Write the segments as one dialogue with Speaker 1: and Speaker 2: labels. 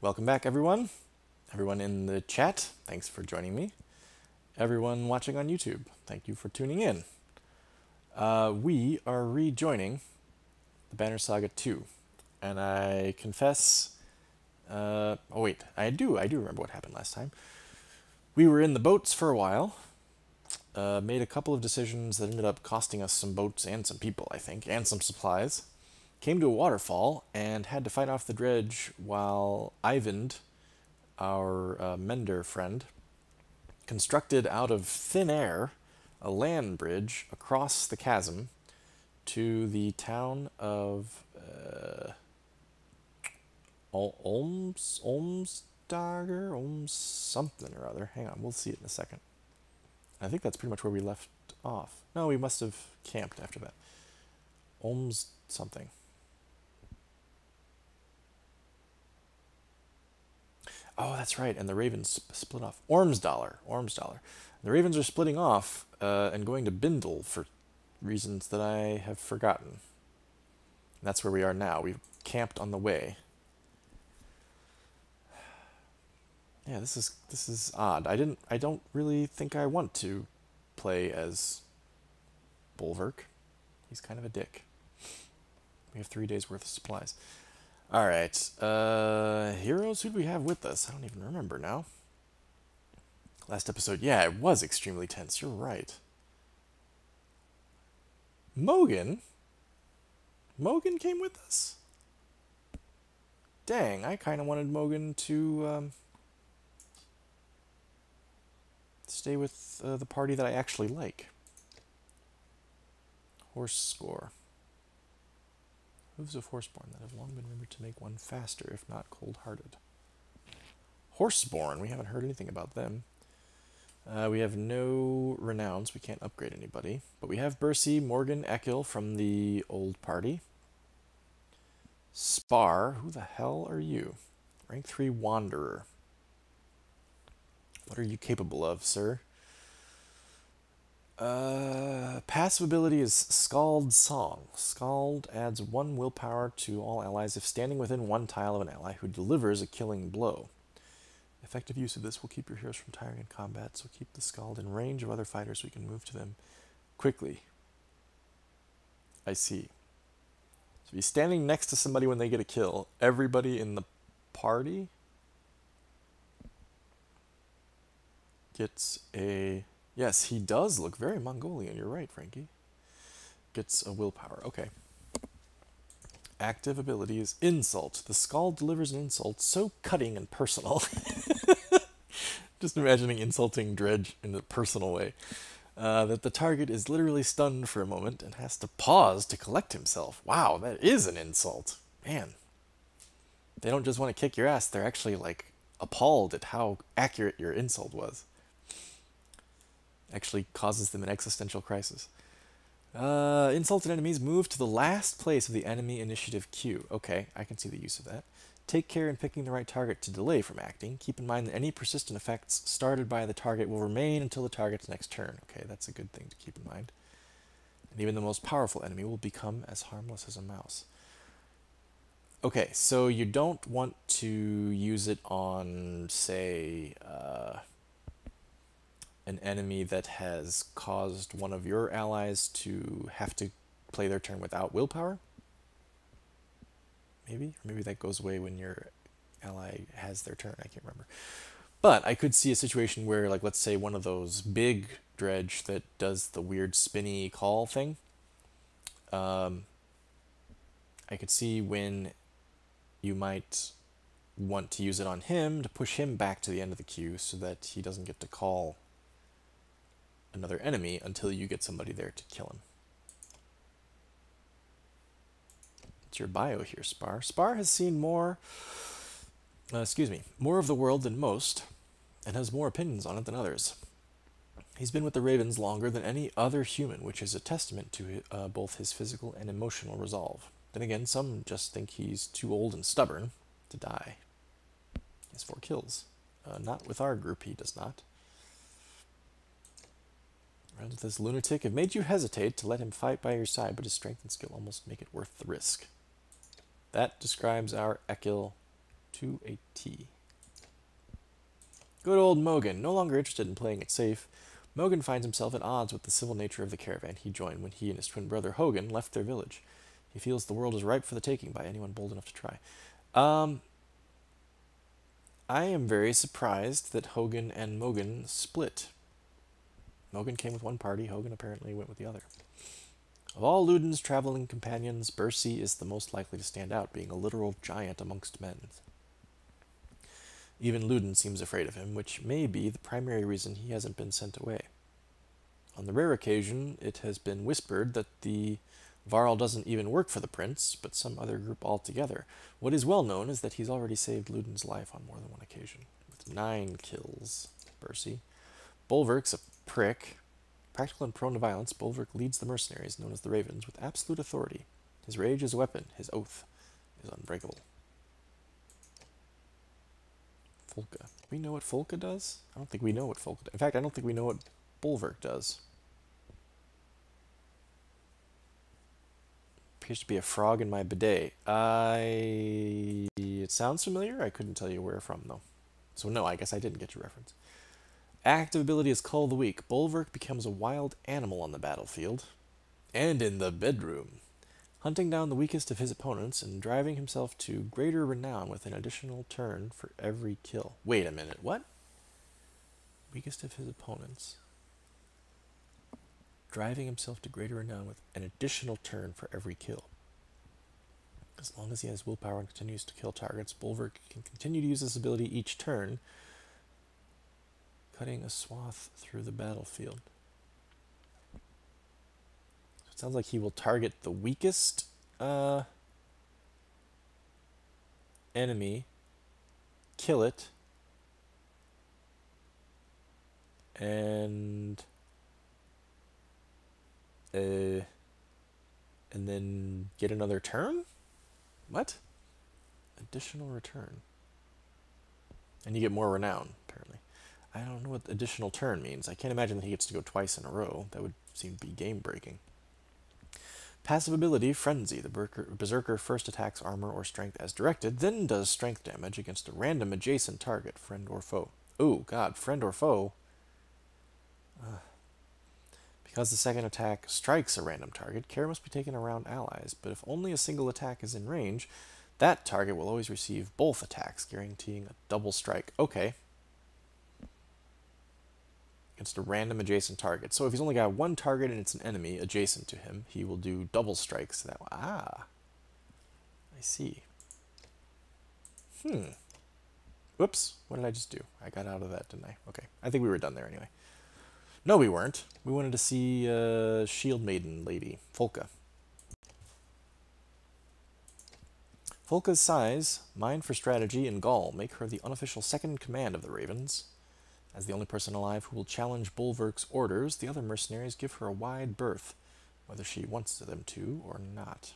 Speaker 1: Welcome back, everyone. Everyone in the chat, thanks for joining me. Everyone watching on YouTube, thank you for tuning in. We are rejoining the Banner Saga 2, and I confess. Oh wait, I do remember what happened last time. We were in the boats for a while, made a couple of decisions that ended up costing us some boats and some people, I think, and some supplies. Came to a waterfall and had to fight off the dredge while Ivan, our mender friend, constructed out of thin air a land bridge across the chasm to the town of Olmsdager? Olms something or other. Hang on, we'll see it in a second. I think that's pretty much where we left off. No, we must have camped after that. Olms something. Oh, that's right. And the Ravens split off. Ormsdollar. Ormsdollar. The Ravens are splitting off and going to Bindle for reasons that I have forgotten. And that's where we are now. We've camped on the way. Yeah, this is odd. I don't really think I want to play as Bulwark. He's kind of a dick. We have 3 days worth of supplies. Alright, heroes, who do we have with us? I don't even remember now. Last episode, yeah, it was extremely tense, you're right. Mogan? Mogan came with us? Dang, I kind of wanted Mogan to stay with the party that I actually like. Horse score. Hooves of horseborn that have long been rumored to make one faster, if not cold-hearted. Horseborn, we haven't heard anything about them. We have no renowns, we can't upgrade anybody. But we have Bercy, Morgan, Ekil from the old party. Spar, who the hell are you? Rank 3 Wanderer. What are you capable of, sir? Passive ability is Scald Song. Scald adds 1 willpower to all allies if standing within 1 tile of an ally who delivers a killing blow. Effective use of this will keep your heroes from tiring in combat, so keep the Scald in range of other fighters so we can move to them quickly. I see. So if he's standing next to somebody when they get a kill, everybody in the party gets a... Yes, he does look very Mongolian. You're right, Frankie. Gets a willpower. Okay. Active ability is Insult. The Scald delivers an insult so cutting and personal. Just imagining insulting Dredge in a personal way. That the target is literally stunned for a moment and has to pause to collect himself. Wow, that is an insult. Man. They don't just want to kick your ass. They're actually, like, appalled at how accurate your insult was. Actually causes them an existential crisis. Insulted enemies move to the last place of the enemy initiative queue. Okay, I can see the use of that. Take care in picking the right target to delay from acting. Keep in mind that any persistent effects started by the target will remain until the target's next turn. Okay, that's a good thing to keep in mind. And even the most powerful enemy will become as harmless as a mouse. Okay, so you don't want to use it on, say, an enemy that has caused one of your allies to have to play their turn without willpower? Maybe? Or maybe that goes away when your ally has their turn. I can't remember. But I could see a situation where, like, let's say one of those big dredge that does the weird spinny call thing. I could see when you might want to use it on him to push him back to the end of the queue so that he doesn't get to call another enemy until you get somebody there to kill him. It's your bio here, Spar. Spar has seen more of the world than most, and has more opinions on it than others. He's been with the Ravens longer than any other human, which is a testament to both his physical and emotional resolve. Then again, some just think he's too old and stubborn to die. He has 4 kills. Not with our group, he does not. Round with this lunatic have made you hesitate to let him fight by your side, but his strength and skill almost make it worth the risk. That describes our Ekil to a T. Good old Mogan, no longer interested in playing it safe. Mogan finds himself at odds with the civil nature of the caravan he joined when he and his twin brother Hogan left their village. He feels the world is ripe for the taking by anyone bold enough to try. I am very surprised that Hogan and Mogan split. Mogan came with one party, Hogan apparently went with the other. Of all Ludin's traveling companions, Bercy is the most likely to stand out, being a literal giant amongst men. Even Ludin seems afraid of him, which may be the primary reason he hasn't been sent away. On the rare occasion, it has been whispered that the Varl doesn't even work for the prince, but some other group altogether. What is well known is that he's already saved Ludin's life on more than one occasion, with 9 kills. Bercy. Bolverk's a prick. Practical and prone to violence, Bolverk leads the mercenaries, known as the Ravens, with absolute authority. His rage is a weapon. His oath is unbreakable. Folka. Do we know what Folka does? I don't think we know what Folka does. In fact, I don't think we know what Bolverk does. Appears to be a frog in my bidet. It sounds familiar. I couldn't tell you where from, though. So no, I guess I didn't get your reference. Active ability is Cull the Weak. Bolverk becomes a wild animal on the battlefield. And in the bedroom. Hunting down the weakest of his opponents and driving himself to greater renown with an additional turn for every kill. Wait a minute, what? Weakest of his opponents. Driving himself to greater renown with an additional turn for every kill. As long as he has willpower and continues to kill targets, Bolverk can continue to use this ability each turn, cutting a swath through the battlefield. It sounds like he will target the weakest enemy, kill it, and then get another turn? What? Additional return. And you get more renown, apparently. I don't know what additional turn means. I can't imagine that he gets to go twice in a row. That would seem to be game-breaking. Passive ability, Frenzy. The Berserker first attacks armor or strength as directed, then does strength damage against a random adjacent target, friend or foe. Oh, God, friend or foe? Because the second attack strikes a random target, care must be taken around allies, but if only a single attack is in range, that target will always receive both attacks, guaranteeing a double strike. Okay. Against a random adjacent target. So if he's only got one target and it's an enemy adjacent to him, he will do double strikes that way. Ah. I see. Whoops. What did I just do? I got out of that, didn't I? Okay. I think we were done there anyway. No, we weren't. We wanted to see Shield Maiden lady, Folka. Folka's size, mind for strategy, and gall make her the unofficial second in command of the Ravens. As the only person alive who will challenge Bolverk's orders, the other mercenaries give her a wide berth, whether she wants them to or not.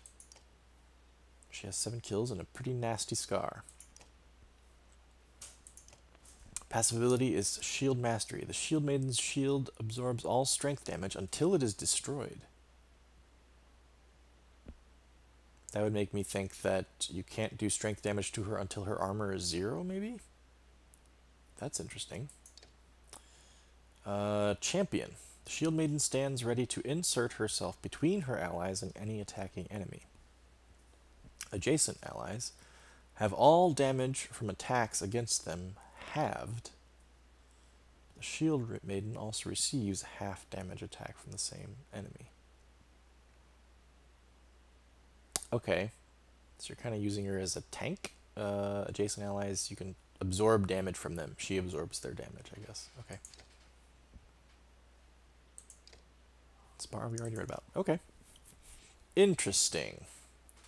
Speaker 1: She has 7 kills and a pretty nasty scar. Passive ability is Shield Mastery. The Shield Maiden's shield absorbs all strength damage until it is destroyed. That would make me think that you can't do strength damage to her until her armor is 0, maybe? That's interesting. Champion. The Shield Maiden stands ready to insert herself between her allies and any attacking enemy. Adjacent allies have all damage from attacks against them halved. The Shield Maiden also receives half damage attack from the same enemy. Okay, so you're kind of using her as a tank. Adjacent allies, you can absorb damage from them. She absorbs their damage, I guess. Okay. Spar we already read about. Okay. Interesting.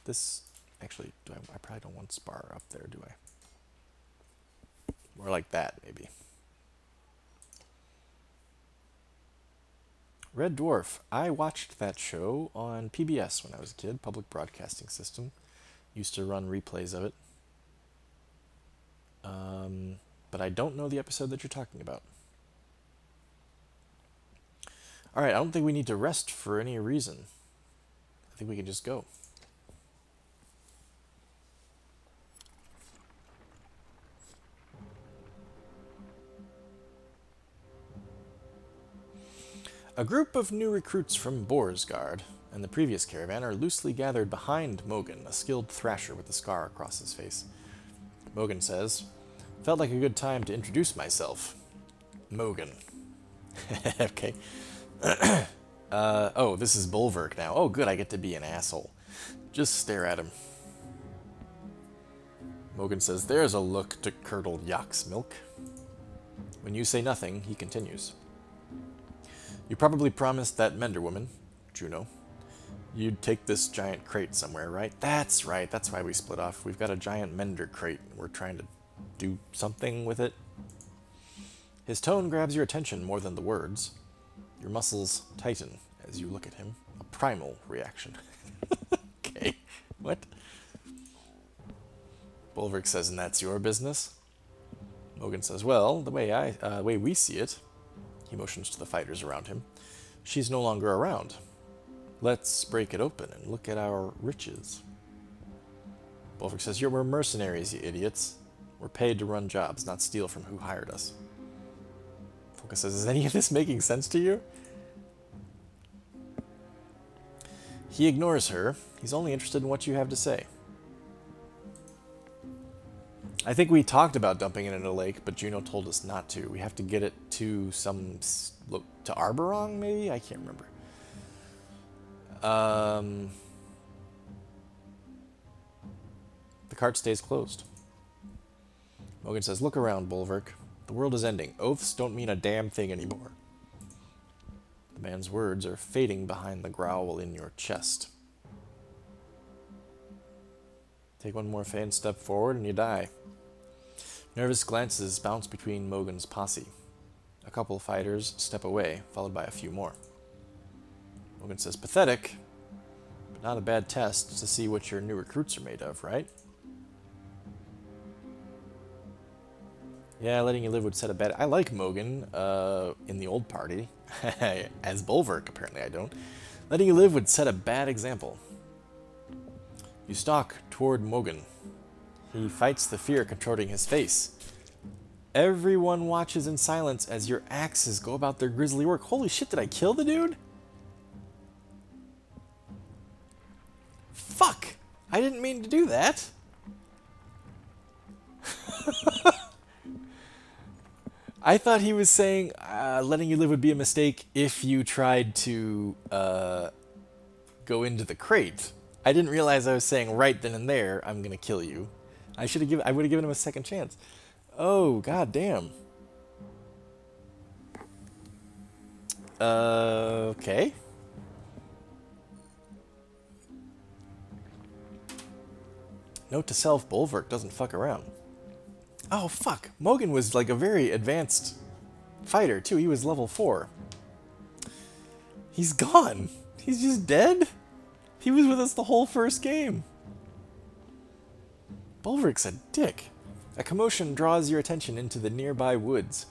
Speaker 1: This, actually, I probably don't want Spar up there, do I? More like that, maybe. Red Dwarf. I watched that show on PBS when I was a kid, Public Broadcasting System. Used to run replays of it. But I don't know the episode that you're talking about. Alright, I don't think we need to rest for any reason. I think we can just go. A group of new recruits from Borsgard and the previous caravan are loosely gathered behind Mogan, a skilled thrasher with a scar across his face. Mogan says, "Felt like a good time to introduce myself." Mogan. Okay. Oh, this is Bulwark now. Oh, good, I get to be an asshole. Just stare at him. Mogan says, "There's a look to curdled yak's milk." When you say nothing, he continues. "You probably promised that Mender woman, Juno, you'd take this giant crate somewhere, right?" "That's right, that's why we split off. We've got a giant Mender crate. We're trying to do something with it." His tone grabs your attention more than the words. Your muscles tighten as you look at him. A primal reaction. Okay, what? Bulwark says, "And that's your business?" Mogan says, "Well, the way we see it," he motions to the fighters around him, "she's no longer around. Let's break it open and look at our riches." Bulwark says, "We're mercenaries, you idiots. We're paid to run jobs, not steal from who hired us." Focus says, "Is any of this making sense to you?" He ignores her. He's only interested in what you have to say. "I think we talked about dumping it in a lake, but Juno told us not to. We have to get it to to Arborong, maybe? I can't remember. The cart stays closed." Mogan says, "Look around, Bulwark. The world is ending. Oaths don't mean a damn thing anymore." The man's words are fading behind the growl in your chest. Take one more faint step forward and you die. Nervous glances bounce between Mogan's posse. A couple of fighters step away, followed by a few more. Mogan says, "Pathetic, but not a bad test to see what your new recruits are made of, right?" "Yeah, letting you live would set a bad..." I like Mogan in the old party. As Bulwark, apparently I don't. "Letting you live would set a bad example." You stalk toward Mogan. He fights the fear contorting his face. Everyone watches in silence as your axes go about their grisly work. Holy shit, did I kill the dude? Fuck! I didn't mean to do that. I thought he was saying letting you live would be a mistake if you tried to go into the crate. I didn't realize I was saying right then and there, "I'm gonna kill you." I would have given him a second chance. Oh, god damn. Okay. Note to self, Bulwark doesn't fuck around. Oh, fuck. Mogan was like a very advanced fighter, too. He was level 4. He's gone. He's just dead? He was with us the whole first game. Bulwark's a dick. A commotion draws your attention into the nearby woods.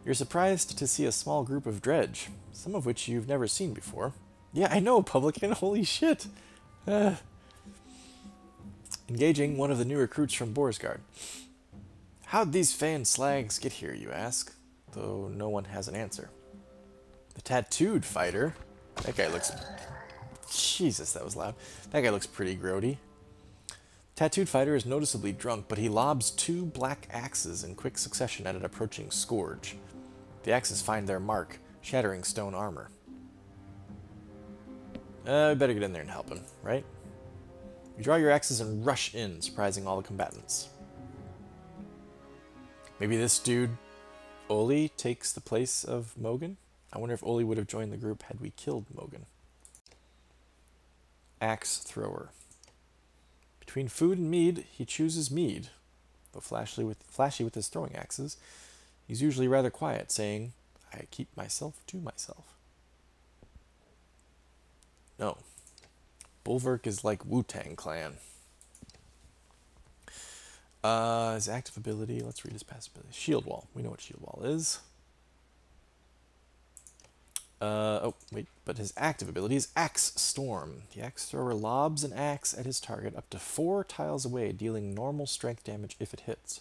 Speaker 1: You're surprised to see a small group of dredge, some of which you've never seen before. Yeah, I know, Publican. Holy shit. Engaging one of the new recruits from Borsgard. "How'd these Fan slags get here, you ask?" Though no one has an answer. The tattooed fighter. That guy looks... Jesus, that was loud. That guy looks pretty grody. Tattooed fighter is noticeably drunk, but he lobs 2 black axes in quick succession at an approaching scourge. The axes find their mark, shattering stone armor. We better get in there and help him, right? You draw your axes and rush in, surprising all the combatants. Maybe this dude, Oli, takes the place of Mogan? I wonder if Oli would have joined the group had we killed Mogan. Axe thrower. Between food and mead, he chooses mead. Though flashy with his throwing axes, he's usually rather quiet, saying, "I keep myself to myself." No. Bulwark is like Wu-Tang Clan. His active ability, let's read his passive ability. Shield Wall. We know what Shield Wall is. Oh, wait, but his active ability is Axe Storm. The axe thrower lobs an axe at his target up to 4 tiles away, dealing normal strength damage if it hits.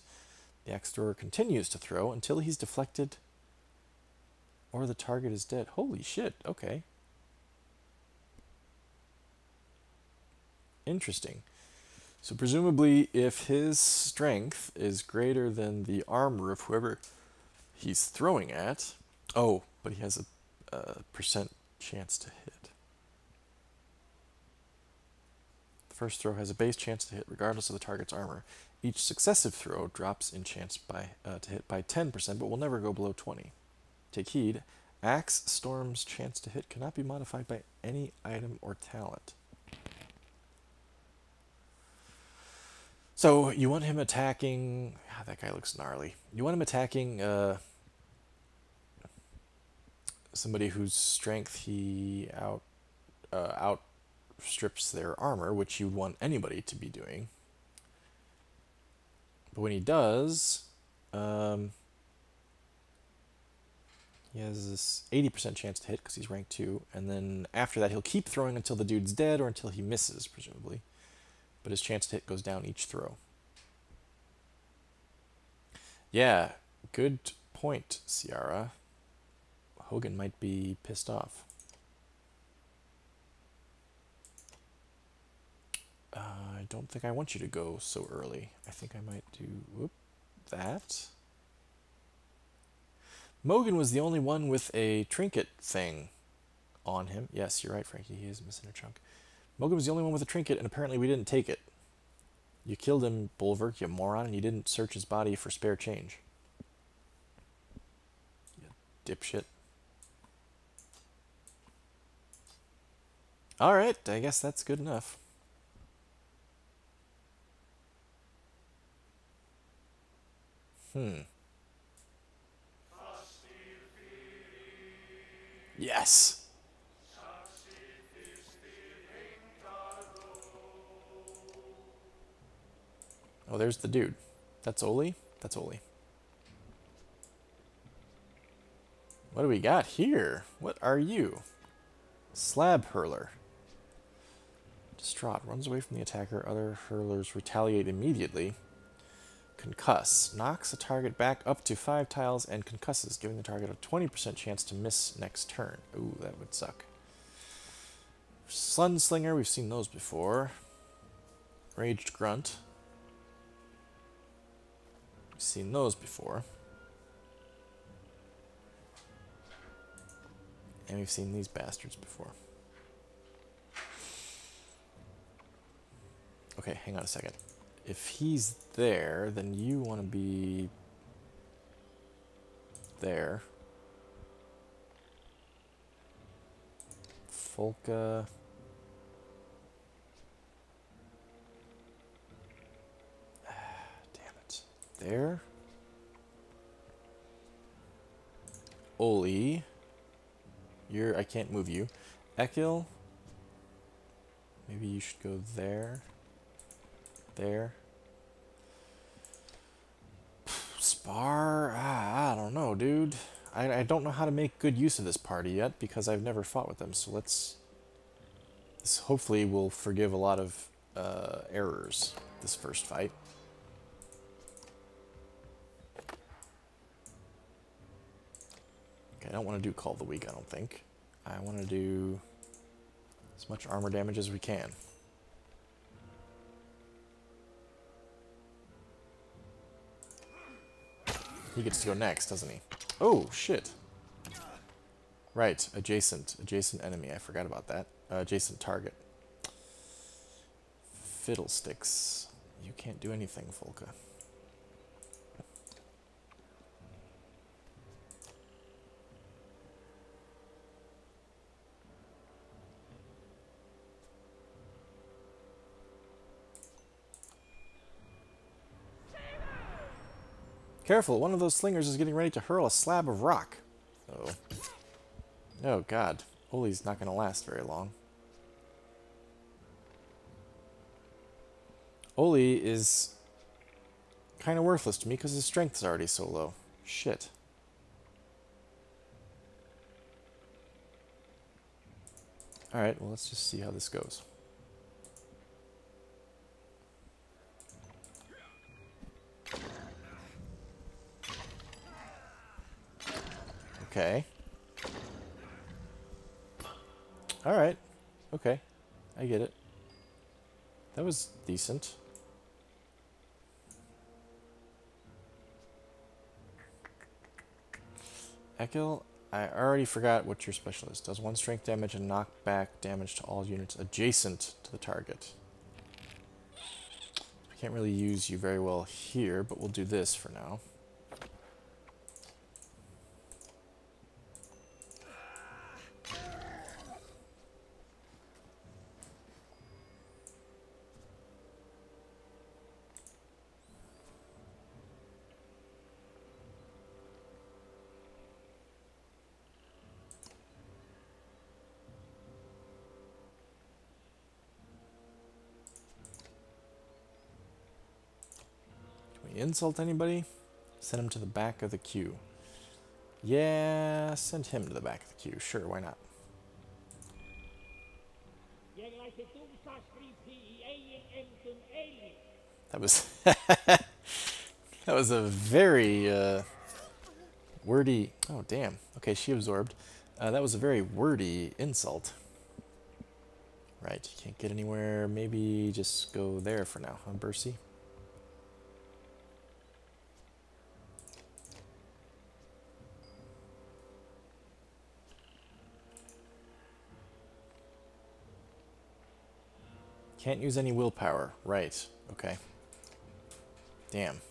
Speaker 1: The axe thrower continues to throw until he's deflected or the target is dead. Holy shit, okay. Interesting. So presumably, if his strength is greater than the armor of whoever he's throwing at... Oh, but he has a percent chance to hit. The first throw has a base chance to hit regardless of the target's armor. Each successive throw drops in chance to hit by 10%, but will never go below 20. Take heed. Axe Storm's chance to hit cannot be modified by any item or talent. So you want him attacking... Ah, that guy looks gnarly. You want him attacking somebody whose strength he outstrips their armor, which you'd want anybody to be doing. But when he does, he has this 80% chance to hit because he's rank 2, and then after that he'll keep throwing until the dude's dead or until he misses, presumably. But his chance to hit goes down each throw. Yeah, good point, Ciara. Hogan might be pissed off. I don't think I want you to go so early. I think I might do that. Mogan was the only one with a trinket thing on him. Yes, you're right, Frankie. He is missing a chunk. Mogan was the only one with a trinket, and apparently we didn't take it. You killed him, Bulwark, you moron, and you didn't search his body for spare change. You dipshit. Alright, I guess that's good enough. Yes! Oh, there's the dude. That's Oli? That's Oli. What do we got here? What are you? Slab Hurler. Distraught. Runs away from the attacker. Other hurlers retaliate immediately. Concuss. Knocks a target back up to 5 tiles and concusses, giving the target a 20% chance to miss next turn. Ooh, that would suck. Sunslinger. We've seen those before. Raged Grunt. We've seen those before. And we've seen these bastards before. Okay, hang on a second. If he's there, then you want to be there. Folka. Damn it. There. Oli. I can't move you. Ekil. Maybe you should go there. There. Spar? I don't know, dude. I don't know how to make good use of this party yet because I've never fought with them. So let's... This hopefully will forgive a lot of errors this first fight. Okay, I don't want to do Call the Weak, I don't think. I want to do as much armor damage as we can. He gets to go next, doesn't he? Oh, shit. Right, adjacent enemy. I forgot about that. Adjacent target. Fiddlesticks. You can't do anything, Folka. Careful, one of those slingers is getting ready to hurl a slab of rock. Oh. Oh, God. Oli's not going to last very long. Oli is kind of worthless to me because his strength is already so low. Shit. Alright, well, let's just see how this goes. Okay. Alright. Okay. I get it. That was decent. Ekil, I already forgot what your special is. Does 1 strength damage and knockback damage to all units adjacent to the target. I can't really use you very well here, but we'll do this for now. Insult anybody? Send him to the back of the queue. Yeah, send him to the back of the queue. Sure, why not? That was that was a very wordy. Oh damn. Okay, she absorbed. That was a very wordy insult. Right, you can't get anywhere. Maybe just go there for now, huh, Bercy? Can't use any willpower. Right. Okay. Damn.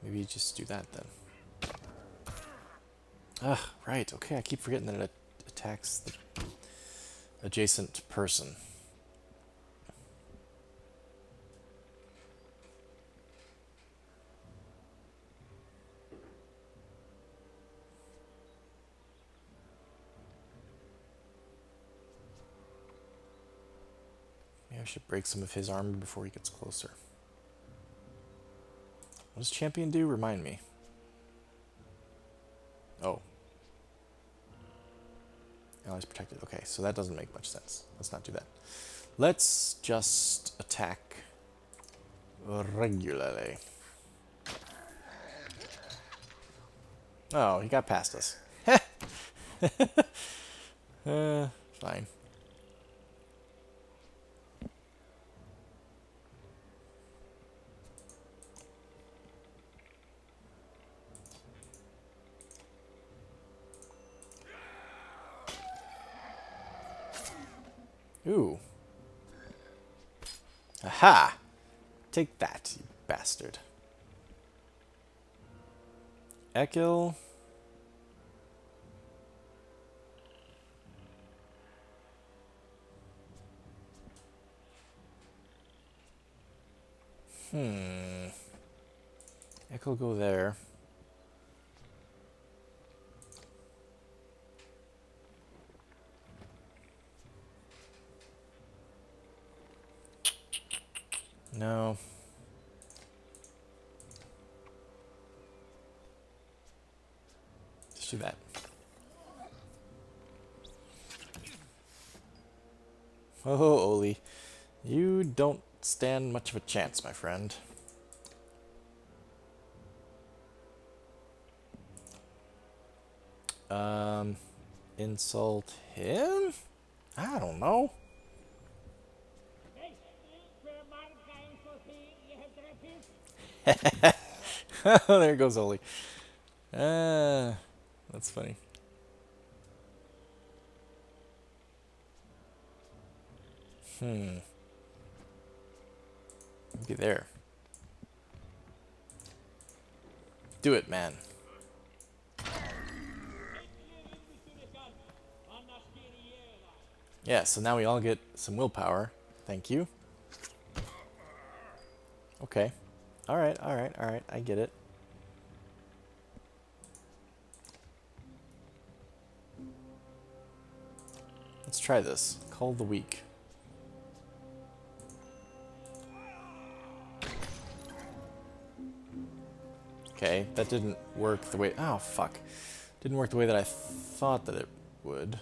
Speaker 1: Maybe just do that then. Ah, right. Okay, I keep forgetting that it attacks the adjacent person. Maybe I should break some of his armor before he gets closer. What does champion do? Remind me. Oh. Allies protected. Okay, so that doesn't make much sense. Let's not do that. Let's just attack regularly. Oh, he got past us. Fine. Ooh. Aha! Take that, you bastard. Ekil. Ekil go there. No. Just do that. Oh, Oli. You don't stand much of a chance, my friend. Insult him? I don't know. Oh, there goes Oli. That's funny. Be there. Do it, man. Yeah, so now we all get some willpower. Thank you. Okay. Alright, alright, alright. I get it. Let's try this. Call the weak. Okay, that didn't work the way... Oh, fuck. Didn't work the way that I thought that it would.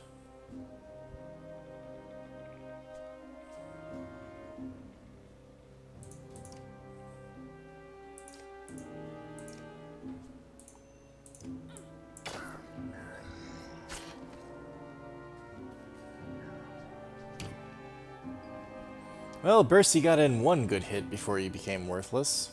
Speaker 1: Well, Bercy got in one good hit before he became worthless.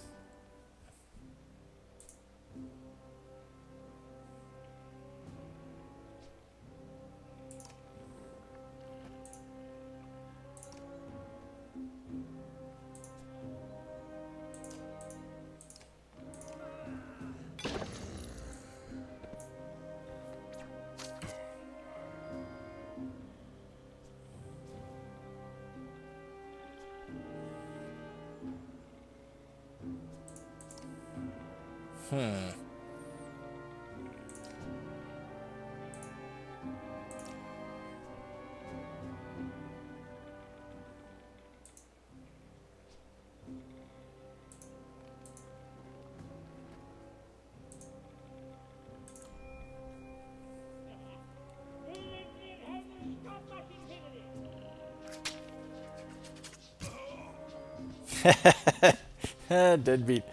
Speaker 1: Deadbeat.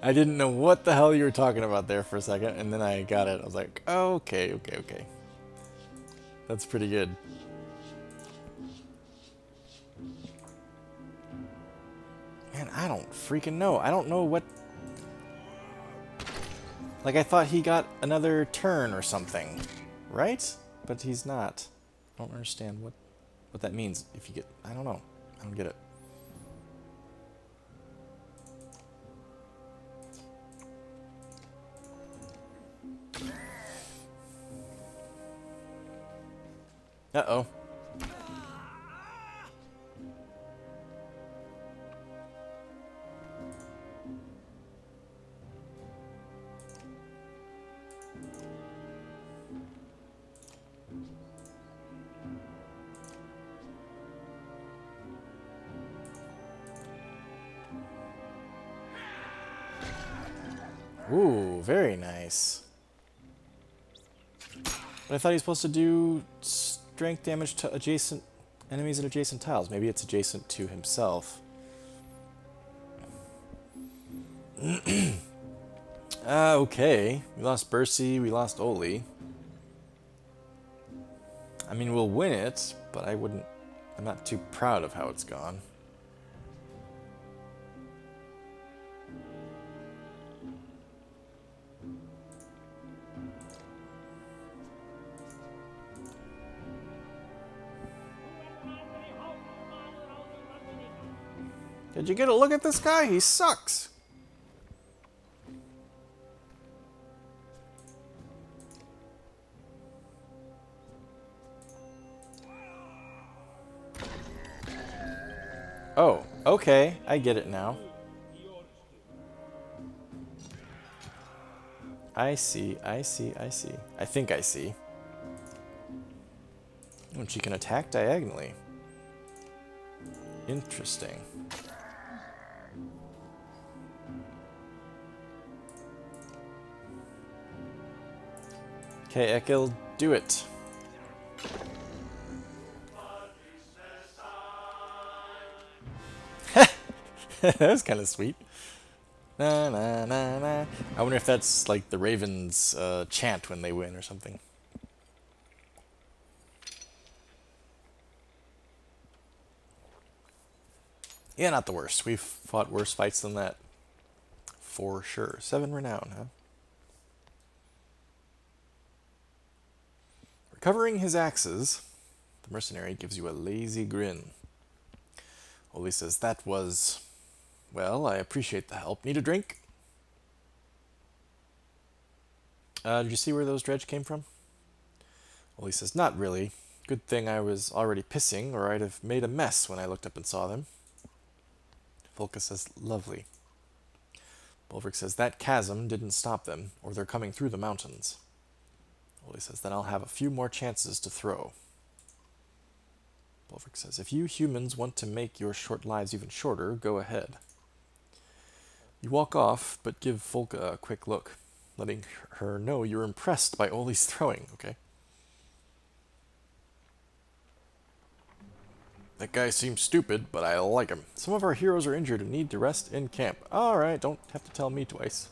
Speaker 1: I didn't know what the hell you were talking about there for a second, and then I got it. I was like, oh, okay, okay, okay. That's pretty good. Man, I don't freaking know. I don't know what... Like, I thought he got another turn or something, right? But he's not. I don't understand what that means if you get... I don't know. I don't get it. Uh-oh. Ooh, very nice. But I thought he was supposed to do strength damage to adjacent enemies and adjacent tiles. Maybe it's adjacent to himself. Okay. We lost Bercy, we lost Oli. I mean, we'll win it, but I'm not too proud of how it's gone. Did you get a look at this guy? He sucks. Oh, okay. I get it now. I see, I see, I see. I think I see. Oh, and she can attack diagonally. Interesting. Okay, Ekil, do it. That was kind of sweet. Na na na na. I wonder if that's like the Ravens' chant when they win or something. Yeah, not the worst. We've fought worse fights than that. For sure. 7 renown, huh? Recovering his axes, the mercenary gives you a lazy grin. Oli says, that was... Well, I appreciate the help. Need a drink? Did you see where those dredge came from? Oli says, not really. Good thing I was already pissing, or I'd have made a mess when I looked up and saw them. Volka says, lovely. Bulwark says, that chasm didn't stop them, or they're coming through the mountains. Oli says, then I'll have a few more chances to throw. Bulwark says, if you humans want to make your short lives even shorter, go ahead. You walk off, but give Volka a quick look, letting her know you're impressed by Oli's throwing, okay? That guy seems stupid, but I like him. Some of our heroes are injured and need to rest in camp. Alright, don't have to tell me twice.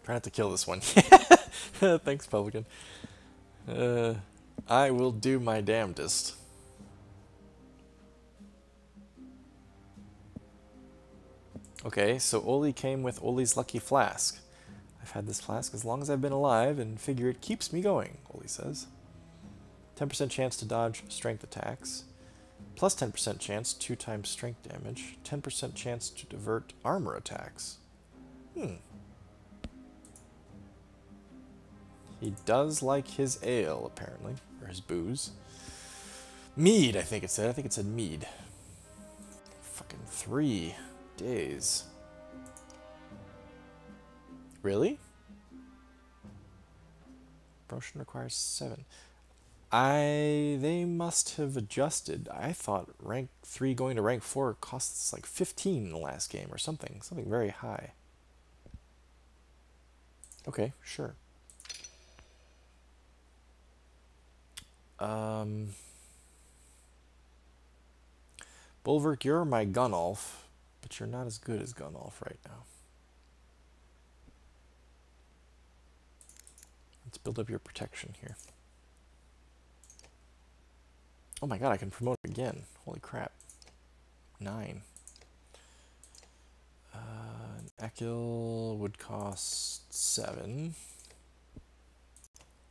Speaker 1: Try not to kill this one. Thanks, Publican. I will do my damnedest. Okay, so Oli came with Oli's Lucky Flask. I've had this flask as long as I've been alive and figure it keeps me going, Oli says. 10% chance to dodge strength attacks. Plus 10% chance, 2 times strength damage. 10% chance to divert armor attacks. He does like his ale, apparently. Or his booze. Mead, I think it said. I think it said mead. Fucking 3 days. Really? Promotion requires 7. They must have adjusted. I thought rank 3 going to rank 4 costs like 15 in the last game or something. Something very high. Okay, sure. Bulwark, you're my Gunolf, but you're not as good as Gunolf right now. Let's build up your protection here. Oh my god, I can promote again. Holy crap. 9. Akil would cost 7.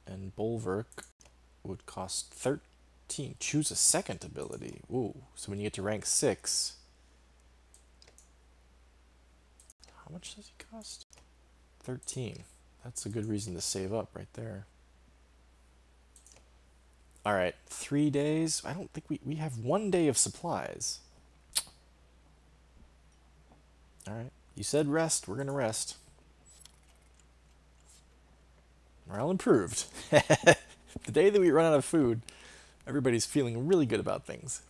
Speaker 1: And Bulwark would cost 13. Choose a second ability. Ooh, so when you get to rank 6... How much does he cost? 13. That's a good reason to save up right there. Alright, 3 days. I don't think we have 1 day of supplies. Alright, you said rest. We're going to rest. Morale improved. The day that we run out of food, everybody's feeling really good about things.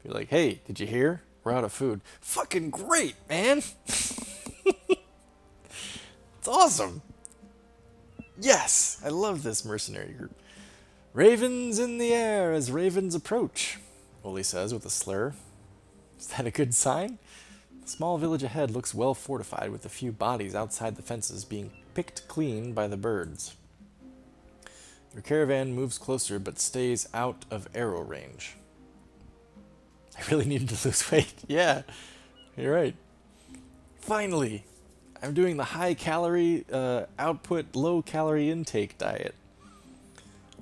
Speaker 1: You're like, hey, did you hear? We're out of food. Fucking great, man! It's awesome! Yes! I love this mercenary group. Ravens in the air as ravens approach, Oli says with a slur. Is that a good sign? The small village ahead looks well fortified with a few bodies outside the fences being picked clean by the birds. Your caravan moves closer but stays out of arrow range. I really needed to lose weight. Yeah, you're right. Finally, I'm doing the high calorie output, low calorie intake diet.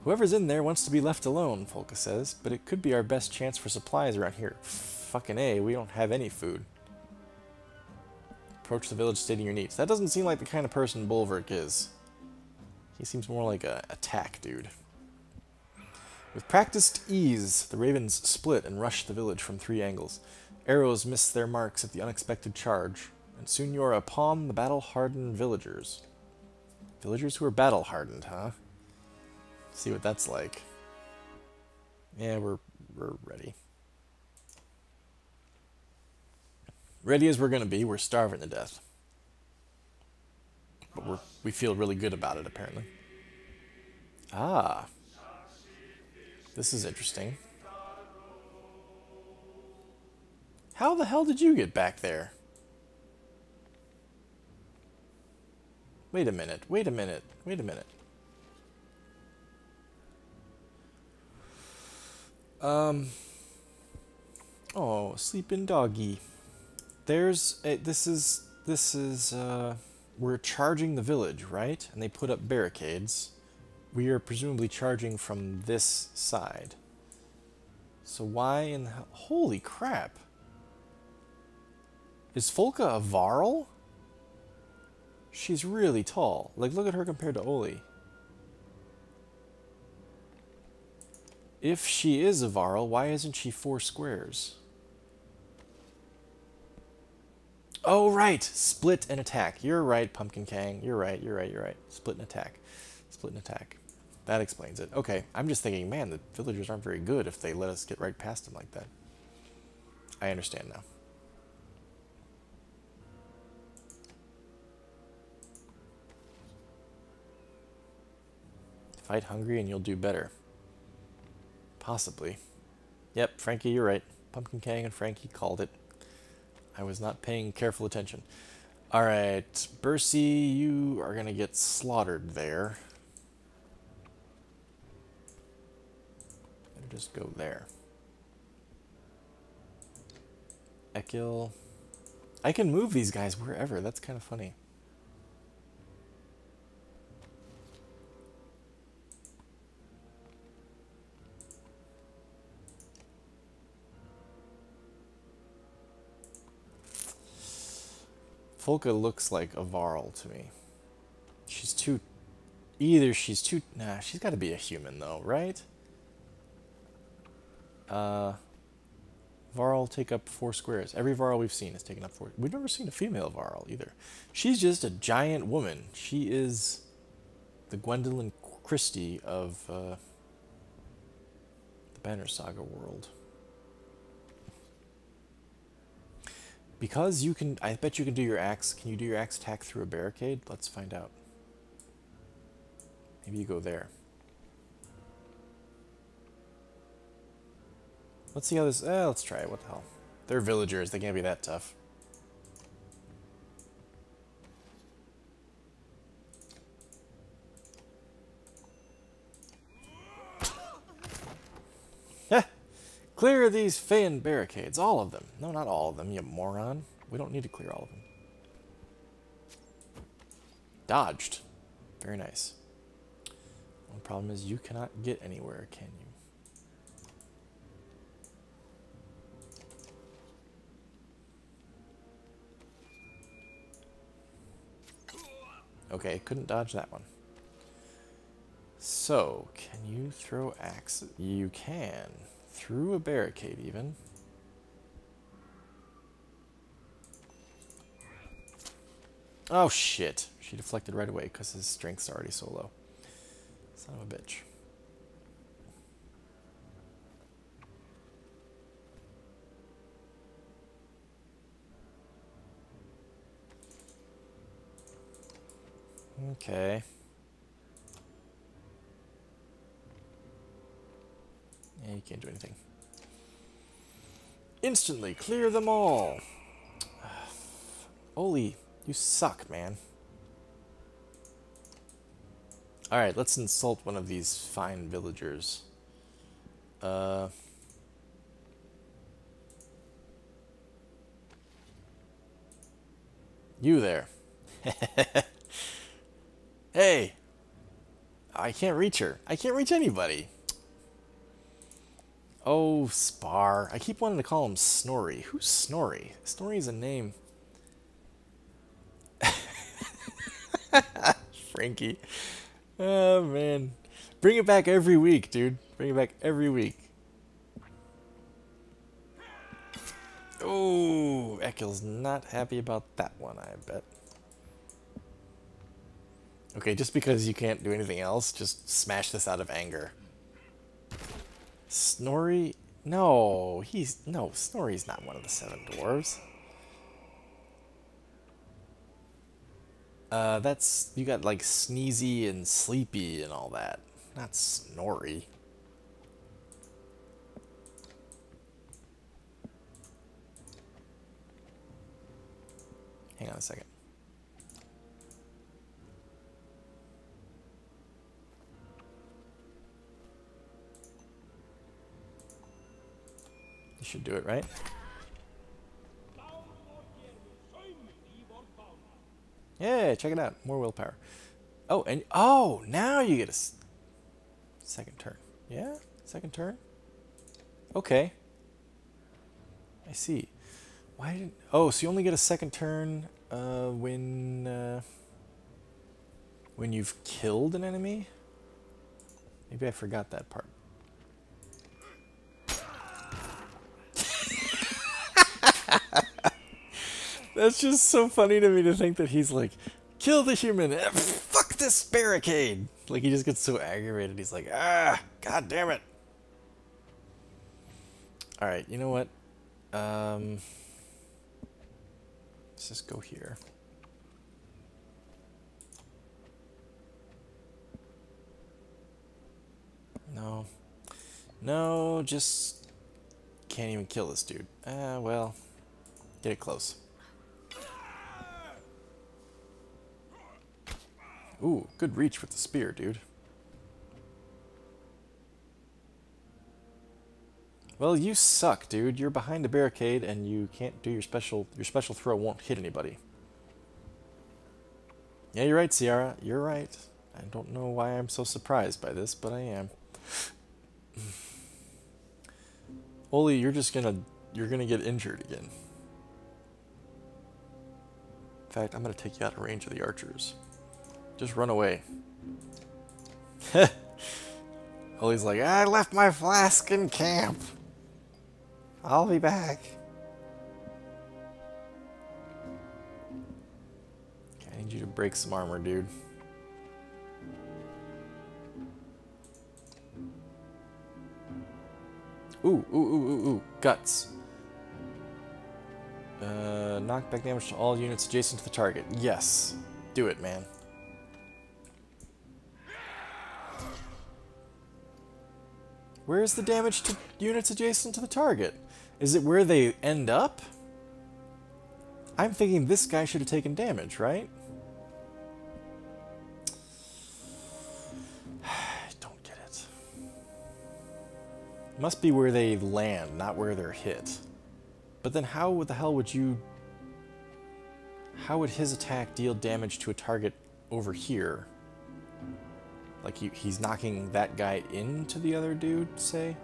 Speaker 1: Whoever's in there wants to be left alone, Folka says, but it could be our best chance for supplies around here. Fucking A, we don't have any food. Approach the village stating your needs. That doesn't seem like the kind of person Bulwark is. He seems more like a attack dude. With practiced ease, the ravens split and rushed the village from 3 angles. Arrows miss their marks at the unexpected charge, and soon you are upon the battle-hardened villagers. Villagers who are battle-hardened, huh? See what that's like. Yeah, we're ready. Ready as we're gonna be. We're starving to death. But we feel really good about it, apparently. Ah. This is interesting. How the hell did you get back there? Wait a minute, wait a minute, wait a minute. Oh, sleeping doggy. There's a, this is, we're charging the village, right? And they put up barricades. We are presumably charging from this side. So why in the hell? Holy crap. Is Folka a Varl? She's really tall. Like, look at her compared to Oli. If she is a Varl, why isn't she 4 squares? Oh, right! Split and attack. You're right, Pumpkin Kang. You're right, you're right, you're right. Split and attack. Split and attack. That explains it. Okay, I'm just thinking, man, the villagers aren't very good if they let us get right past them like that. I understand now. Fight hungry and you'll do better. Possibly. Yep, Frankie, you're right. Pumpkin Kang and Frankie called it. I was not paying careful attention. Alright, Bercy, you are going to get slaughtered there. Just go there. Ekil. I can move these guys wherever. That's kind of funny. Folka looks like a Varl to me. She's too... Either she's too... Nah, she's got to be a human, though, right? Varl take up 4 squares. Every Varl we've seen has taken up 4... We've never seen a female Varl, either. She's just a giant woman. She is the Gwendolyn Christie of the Banner Saga world. Because you can... I bet you can do your axe... Can you do your axe attack through a barricade? Let's find out. Maybe you go there. Let's see how this... let's try it. What the hell? They're villagers. They can't be that tough. Heh! Clear these Feyan barricades. All of them. No, not all of them, you moron. We don't need to clear all of them. Dodged. Very nice. The problem is you cannot get anywhere, can you? Okay, couldn't dodge that one. So, can you throw axes? You can. Through a barricade, even. Oh, shit. She deflected right away because his strength's already so low. Son of a bitch. Okay. Yeah, you can't do anything. Instantly clear them all. Oli, you suck, man. Alright, let's insult one of these fine villagers. You there. Hey! I can't reach her. I can't reach anybody. Oh, Spar. I keep wanting to call him Snorri. Who's Snorri? Snorri's a name. Frankie. Oh, man. Bring it back every week, dude. Bring it back every week. Oh, Ekil's not happy about that one, I bet. Okay, just because you can't do anything else, just smash this out of anger. Snorri? No, no, Snorri's not one of the 7 dwarves. That's... You got, like, Sneezy and Sleepy and all that. Not Snorri. Hang on a second. You should do it, right? Yeah, check it out. More willpower. Oh, and oh, now you get a second turn. Yeah, second turn. Okay. I see. Why didn't? Oh, so you only get a second turn when you've killed an enemy. Maybe I forgot that part. That's just so funny to me to think that he's like, kill the human, fuck this barricade. Like, he just gets so aggravated. He's like, ah, god damn it. Alright, you know what? Let's just go here. No. No, just can't even kill this dude. Well, get it close. Ooh, good reach with the spear, dude. Well, you suck, dude. You're behind a barricade and you can't do your special throw won't hit anybody. Yeah, you're right, Ciara. You're right. I don't know why I'm so surprised by this, but I am. Oli, you're gonna get injured again. In fact, I'm gonna take you out of range of the archers. Just run away. Oli's like, I left my flask in camp. I'll be back. Okay, I need you to break some armor, dude. Ooh. Guts. Knockback damage to all units adjacent to the target. Yes. Do it, man. Where is the damage to units adjacent to the target? Is it where they end up? I'm thinking this guy should have taken damage, right? I don't get it. Must be where they land, not where they're hit. But then how the hell would you... How would his attack deal damage to a target over here? Like he's knocking that guy into the other dude, say?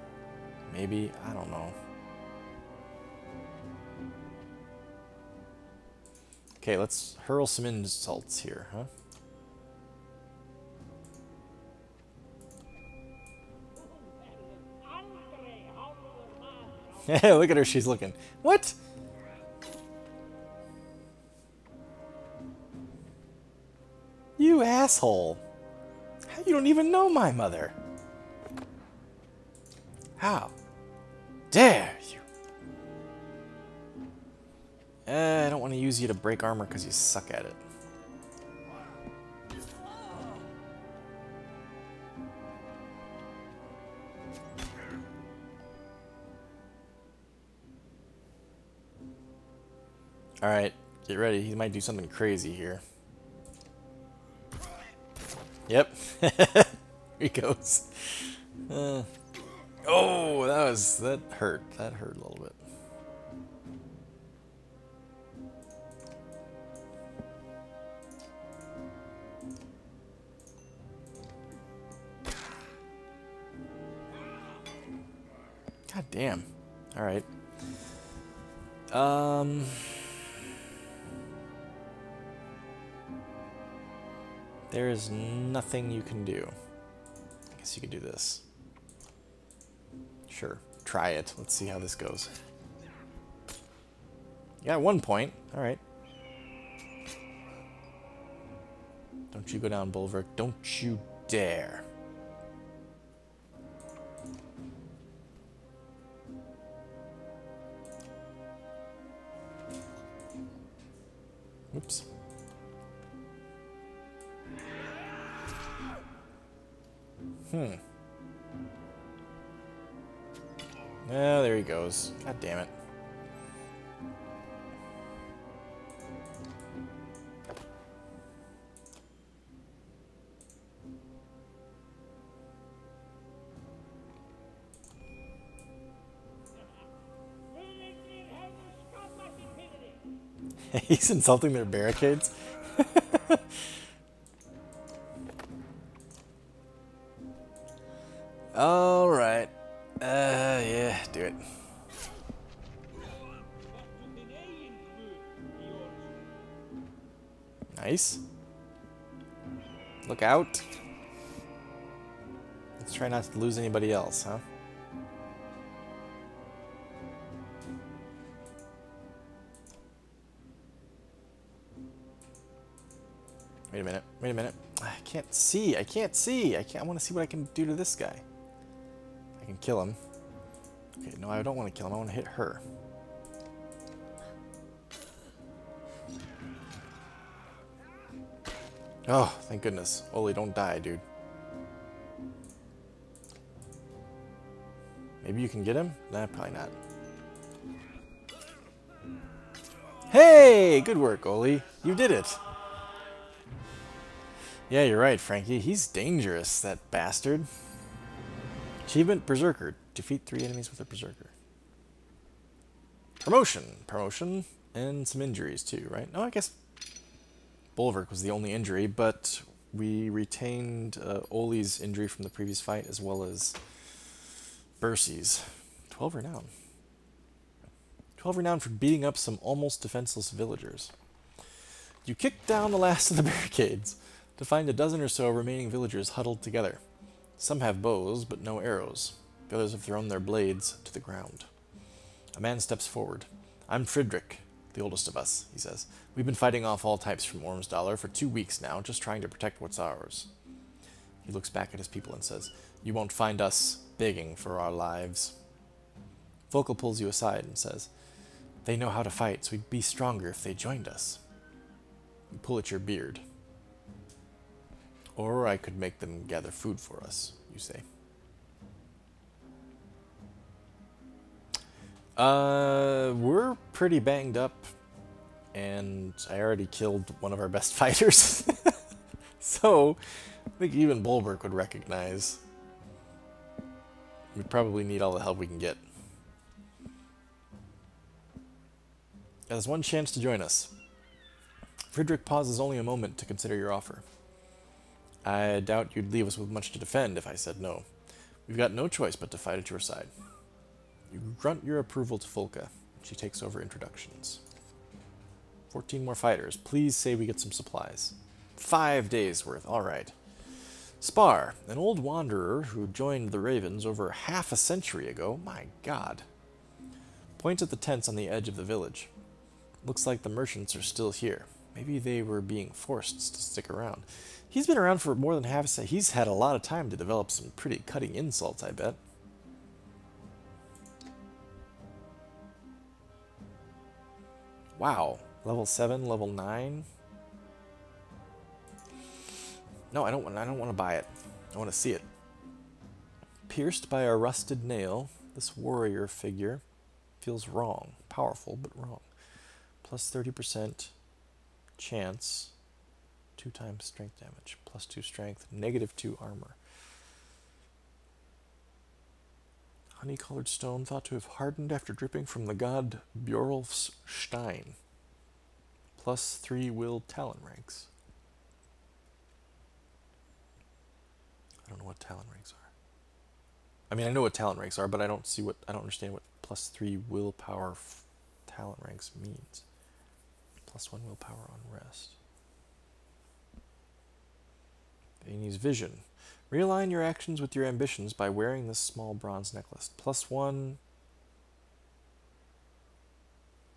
Speaker 1: Maybe? I don't know. Okay, let's hurl some insults here, huh? Hey, look at her, she's looking. What? You asshole. You don't even know my mother. How dare you? I don't want to use you to break armor because you suck at it. Alright, get ready. He might do something crazy here. Yep. Here he goes. Oh, that hurt. That hurt a little bit. God damn. All right. There is nothing you can do. I guess you could do this. Sure. Try it. Let's see how this goes. You got 1 point. Alright. Don't you go down, Bulwark. Don't you dare. Oops. Oh, there he goes. God damn it. He's insulting their barricades. All right. Yeah, do it. Nice. Look out. Let's try not to lose anybody else, huh? Wait a minute. Wait a minute. I can't see. I can't see. I want to see what I can do to this guy. I can kill him. Okay, no, I don't want to kill him. I want to hit her. Oh, thank goodness. Oli, don't die, dude. Maybe you can get him? Nah, probably not. Hey! Good work, Oli. You did it. Yeah, you're right, Frankie. He's dangerous, that bastard. Achievement Berserker. Defeat 3 enemies with a berserker. Promotion, and some injuries too, right? No, I guess Bulwark was the only injury, but we retained Oli's injury from the previous fight as well as Bercy's. 12 renown. 12 renown for beating up some almost defenseless villagers. You kick down the last of the barricades to find a dozen or so remaining villagers huddled together. Some have bows, but no arrows. The others have thrown their blades to the ground. A man steps forward. I'm Friedrich, the oldest of us, he says. We've been fighting off all types from Ormsdalr for 2 weeks now, just trying to protect what's ours. He looks back at his people and says, You won't find us begging for our lives. Volkel pulls you aside and says, They know how to fight, so we'd be stronger if they joined us. You pull at your beard. Or I could make them gather food for us, you say. We're pretty banged up, and I already killed one of our best fighters. So, I think even Bulwark would recognize we probably need all the help we can get. There's one chance to join us. Friedrich pauses only a moment to consider your offer. I doubt you'd leave us with much to defend if I said no. We've got no choice but to fight at your side. You grunt your approval to Folka. She takes over introductions. 14 more fighters. Please say we get some supplies. 5 days worth. All right. Spar, an old wanderer who joined the Ravens over half a century ago. My God. Points at the tents on the edge of the village. Looks like the merchants are still here. Maybe they were being forced to stick around. He's been around for more than half a century. He's had a lot of time to develop some pretty cutting insults, I bet. Wow. Level 7, level 9. No, I don't want to buy it. I want to see it. Pierced by a rusted nail, this warrior figure feels wrong. Powerful, but wrong. Plus 30% chance. 2 times strength damage. Plus 2 strength. Negative 2 armor. Honey-colored stone thought to have hardened after dripping from the god Bjorulf's Stein. Plus 3 willed talent ranks. I don't know what talent ranks are. I mean, I know what talent ranks are, but I don't understand what plus 3 willpower talent ranks means. Plus 1 willpower on rest. Then use vision. Realign your actions with your ambitions by wearing this small bronze necklace. Plus 1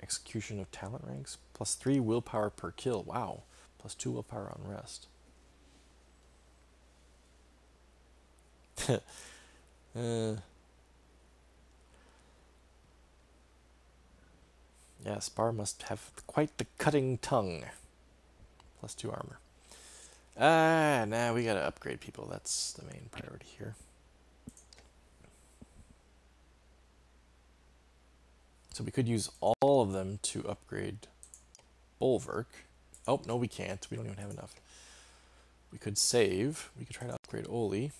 Speaker 1: execution of talent ranks. Plus 3 willpower per kill. Wow. Plus 2 willpower on rest. Yeah, Spar must have quite the cutting tongue. Plus 2 armor. Nah, we gotta upgrade people. That's the main priority here. So we could use all of them to upgrade Bulwark. Oh, no, we can't. We don't even have enough. We could save. We could try to upgrade Oli.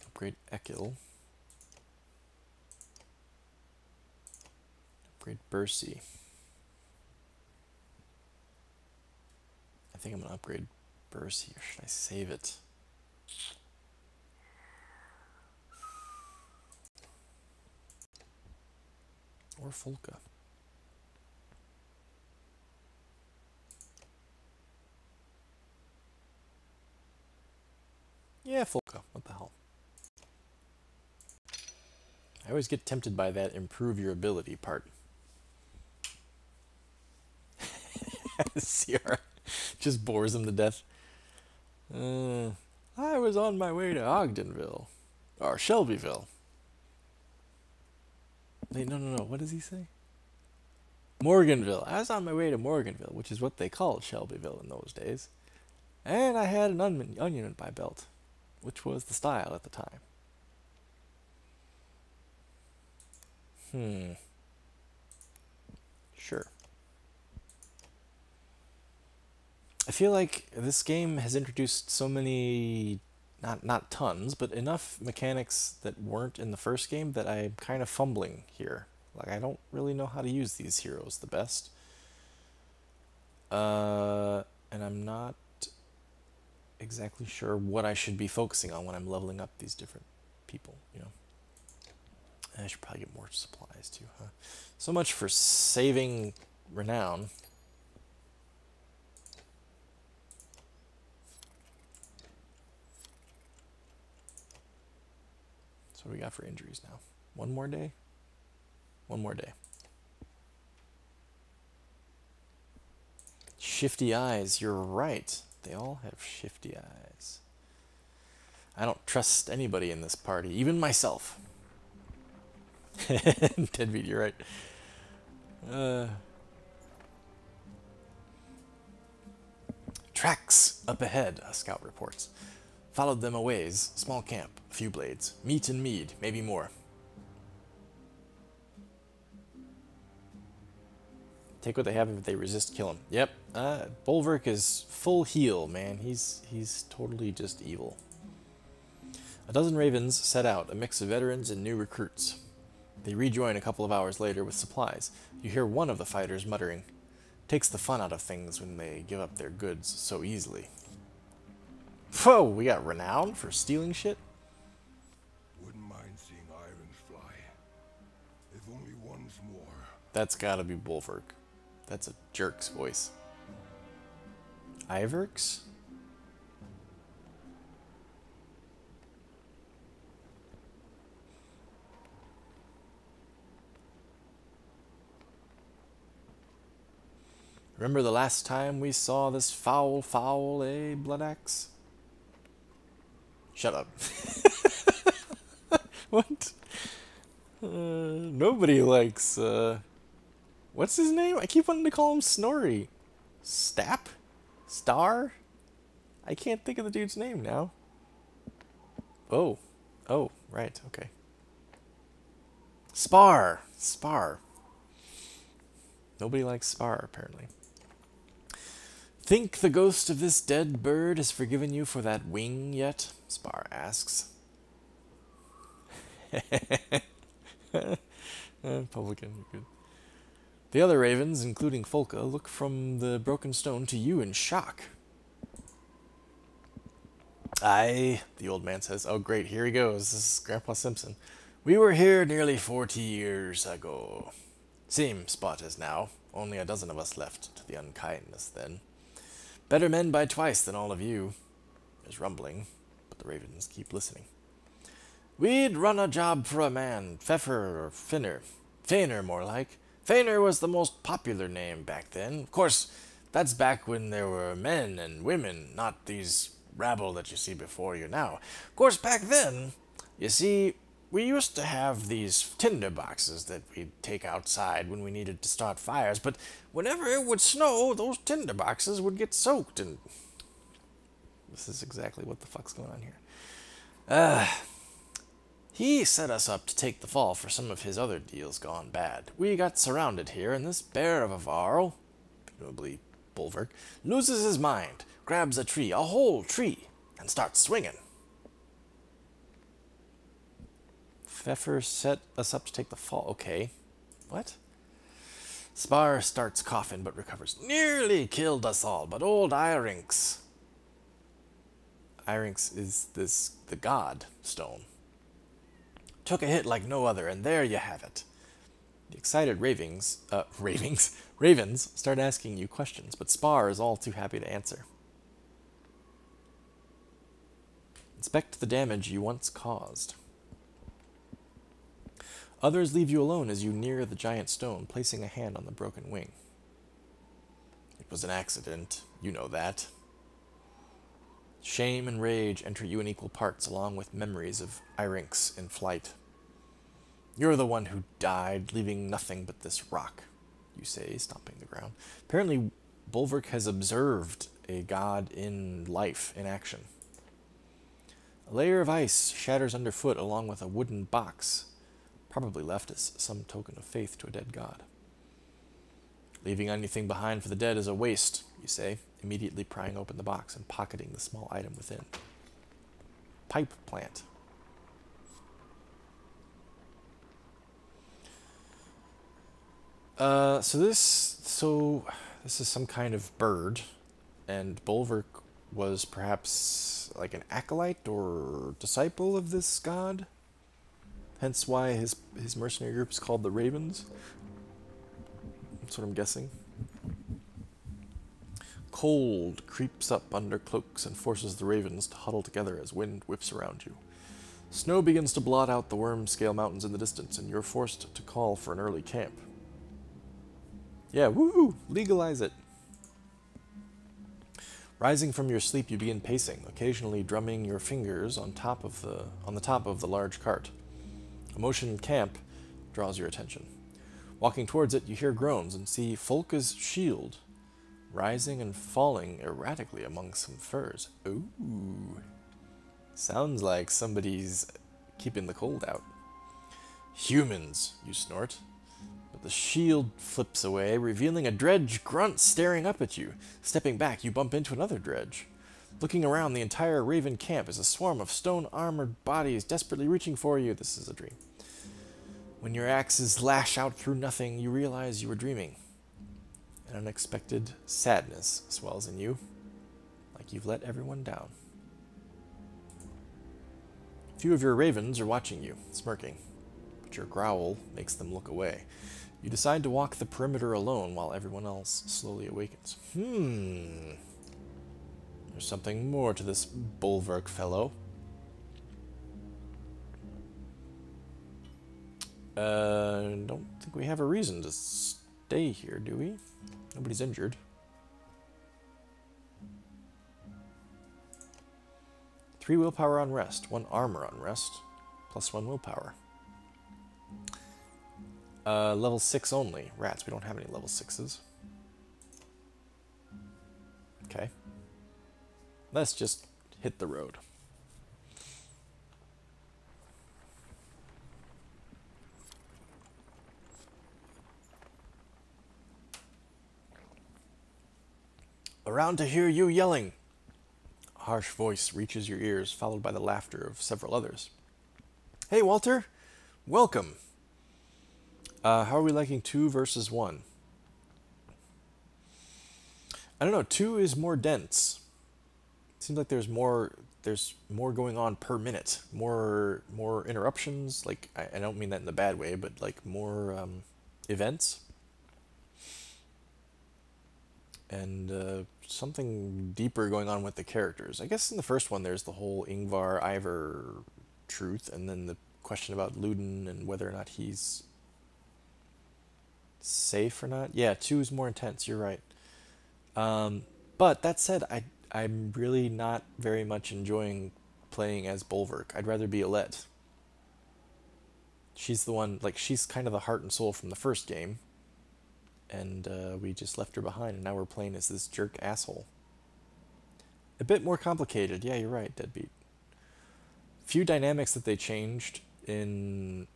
Speaker 1: Upgrade Ekil. Upgrade Bercy. I think I'm going to upgrade Bercy, or should I save it? Or Folka. Yeah, Folka. What the hell? I always get tempted by that improve your ability part. Sierra just bores him to death. I was on my way to Ogdenville. Or Shelbyville. Wait, no. What does he say? Morganville. I was on my way to Morganville, which is what they called Shelbyville in those days. And I had an onion in my belt, which was the style at the time. Sure. I feel like this game has introduced so many, not tons, but enough mechanics that weren't in the first game that I'm kind of fumbling here. Like, I don't really know how to use these heroes the best. And I'm not exactly sure what I should be focusing on when I'm leveling up these different people, you know. And I should probably get more supplies too, huh? So much for saving renown. So what do we got for injuries now? One more day? One more day. Shifty eyes, you're right. They all have shifty eyes. I don't trust anybody in this party, even myself. Deadbeat, you're right. Tracks up ahead, a scout reports. Followed them a ways, small camp, a few blades, meat and mead, maybe more. Take what they have. If they resist, kill them. Yep. Bulwark is full heal, man. He's totally just evil. A dozen ravens set out, a mix of veterans and new recruits. They rejoin a couple of hours later with supplies. You hear one of the fighters muttering, "Takes the fun out of things when they give up their goods so easily." Whoa, we got renown for stealing shit?
Speaker 2: Wouldn't mind seeing irons fly. If only once more.
Speaker 1: That's gotta be Bulwark. That's a jerk's voice. Iverks? Remember the last time we saw this foul, blood axe? Shut up. What? Nobody likes, what's his name? I keep wanting to call him Snorri. Stap? Star? I can't think of the dude's name now. Oh. Oh, right, okay. Spar. Spar. Nobody likes Spar, apparently. Think the ghost of this dead bird has forgiven you for that wing yet? Spar asks. Publican, you're good. The other ravens, including Folka, look from the broken stone to you in shock. Aye, the old man says. Oh, great, here he goes. This is Grandpa Simpson. We were here nearly 40 years ago. Same spot as now, only a dozen of us left to the unkindness then. Better men by twice than all of you. There's rumbling, but the ravens keep listening. We'd run a job for a man, Pfeffer or Finner. Fainer, more like. Fainer was the most popular name back then. Of course, that's back when there were men and women, not these rabble that you see before you now. Of course, back then, you see, we used to have these tinder boxes that we'd take outside when we needed to start fires, but whenever it would snow, those tinder boxes would get soaked, and this is exactly what the fuck's going on here. He set us up to take the fall for some of his other deals gone bad. We got surrounded here, and this bear of a varl, presumably Bulwark, loses his mind, grabs a tree, a whole tree, and starts swinging. Pfeffer set us up to take the fall. Okay. What? Spar starts coughing but recovers. Nearly killed us all, but old Irinx. Irinx is the god stone. Took a hit like no other, and there you have it. The excited ravens start asking you questions, but Spar is all too happy to answer. Inspect the damage you once caused. Others leave you alone as you near the giant stone, placing a hand on the broken wing. It was an accident, you know that. Shame and rage enter you in equal parts, along with memories of Irinx in flight. You're the one who died, leaving nothing but this rock, you say, stomping the ground. Apparently, Bulwark has observed a god in life, in action. A layer of ice shatters underfoot along with a wooden box, probably left as some token of faith to a dead god. Leaving anything behind for the dead is a waste, you say. immediately prying open the box and pocketing the small item within. Pipe plant. So this is some kind of bird, and Bulwark was perhaps like an acolyte or disciple of this god. Hence why his mercenary group is called the Ravens. That's what I'm guessing. Cold creeps up under cloaks and forces the ravens to huddle together as wind whips around you. Snow begins to blot out the worm-scale mountains in the distance, and you're forced to call for an early camp. Yeah, woohoo! Legalize it! Rising from your sleep, you begin pacing, occasionally drumming your fingers on the top of the large cart. A motion camp draws your attention. Walking towards it, you hear groans and see Folka's shield rising and falling erratically among some furs. Ooh. Sounds like somebody's keeping the cold out. Humans, you snort. But the shield flips away, revealing a dredge grunt staring up at you. Stepping back, you bump into another dredge. Looking around, the entire Raven camp is a swarm of stone-armored bodies desperately reaching for you. This is a dream. When your axes lash out through nothing, you realize you were dreaming. An unexpected sadness swells in you, like you've let everyone down. A few of your ravens are watching you, smirking, but your growl makes them look away. You decide to walk the perimeter alone while everyone else slowly awakens. There's something more to this Bulwark fellow. Don't think we have a reason to stay here, do we? Nobody's injured. Three willpower on rest, 1 armor on rest, plus 1 willpower. Level 6 only. Rats, we don't have any level 6s. Okay. Let's just hit the road. Around to hear you yelling. A harsh voice reaches your ears, followed by the laughter of several others. Hey, Walter. Welcome. How are we liking 2 versus 1? I don't know. 2 is more dense. It seems like there's more going on per minute. More interruptions. Like, I don't mean that in the bad way, but like more events. And something deeper going on with the characters. I guess in the first one there's the whole Ingvar Ivar truth, and then the question about Luden and whether or not he's safe or not. Yeah, 2 is more intense, you're right. But that said, I'm really not very much enjoying playing as Bulwark. I'd rather be Alette. She's the one, like, she's kind of the heart and soul from the first game. And we just left her behind, and now we're playing as this jerk asshole. A bit more complicated. Yeah, you're right, Deadbeat. Few dynamics that they changed in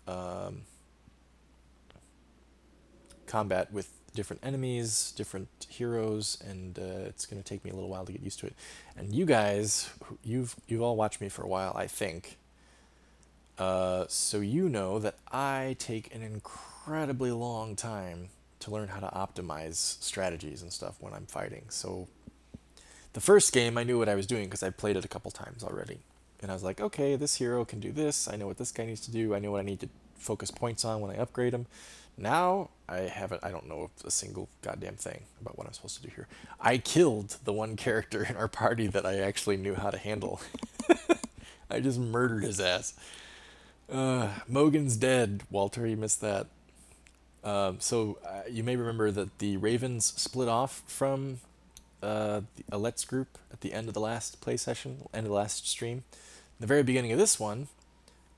Speaker 1: combat with different enemies, different heroes, and it's going to take me a little while to get used to it. And you guys, you've all watched me for a while, I think. So you know that I take an incredibly long time to learn how to optimize strategies and stuff when I'm fighting. So the first game, I knew what I was doing because I played it a couple times already. And I was like, okay, this hero can do this. I know what this guy needs to do. I know what I need to focus points on when I upgrade him. Now, I don't know a single goddamn thing about what I'm supposed to do here. I killed the one character in our party that I actually knew how to handle. I just murdered his ass. Mogan's dead, Walter, you missed that. So you may remember that the Ravens split off from the Alette's group at the end of the last play session, end of the last stream. In the very beginning of this one,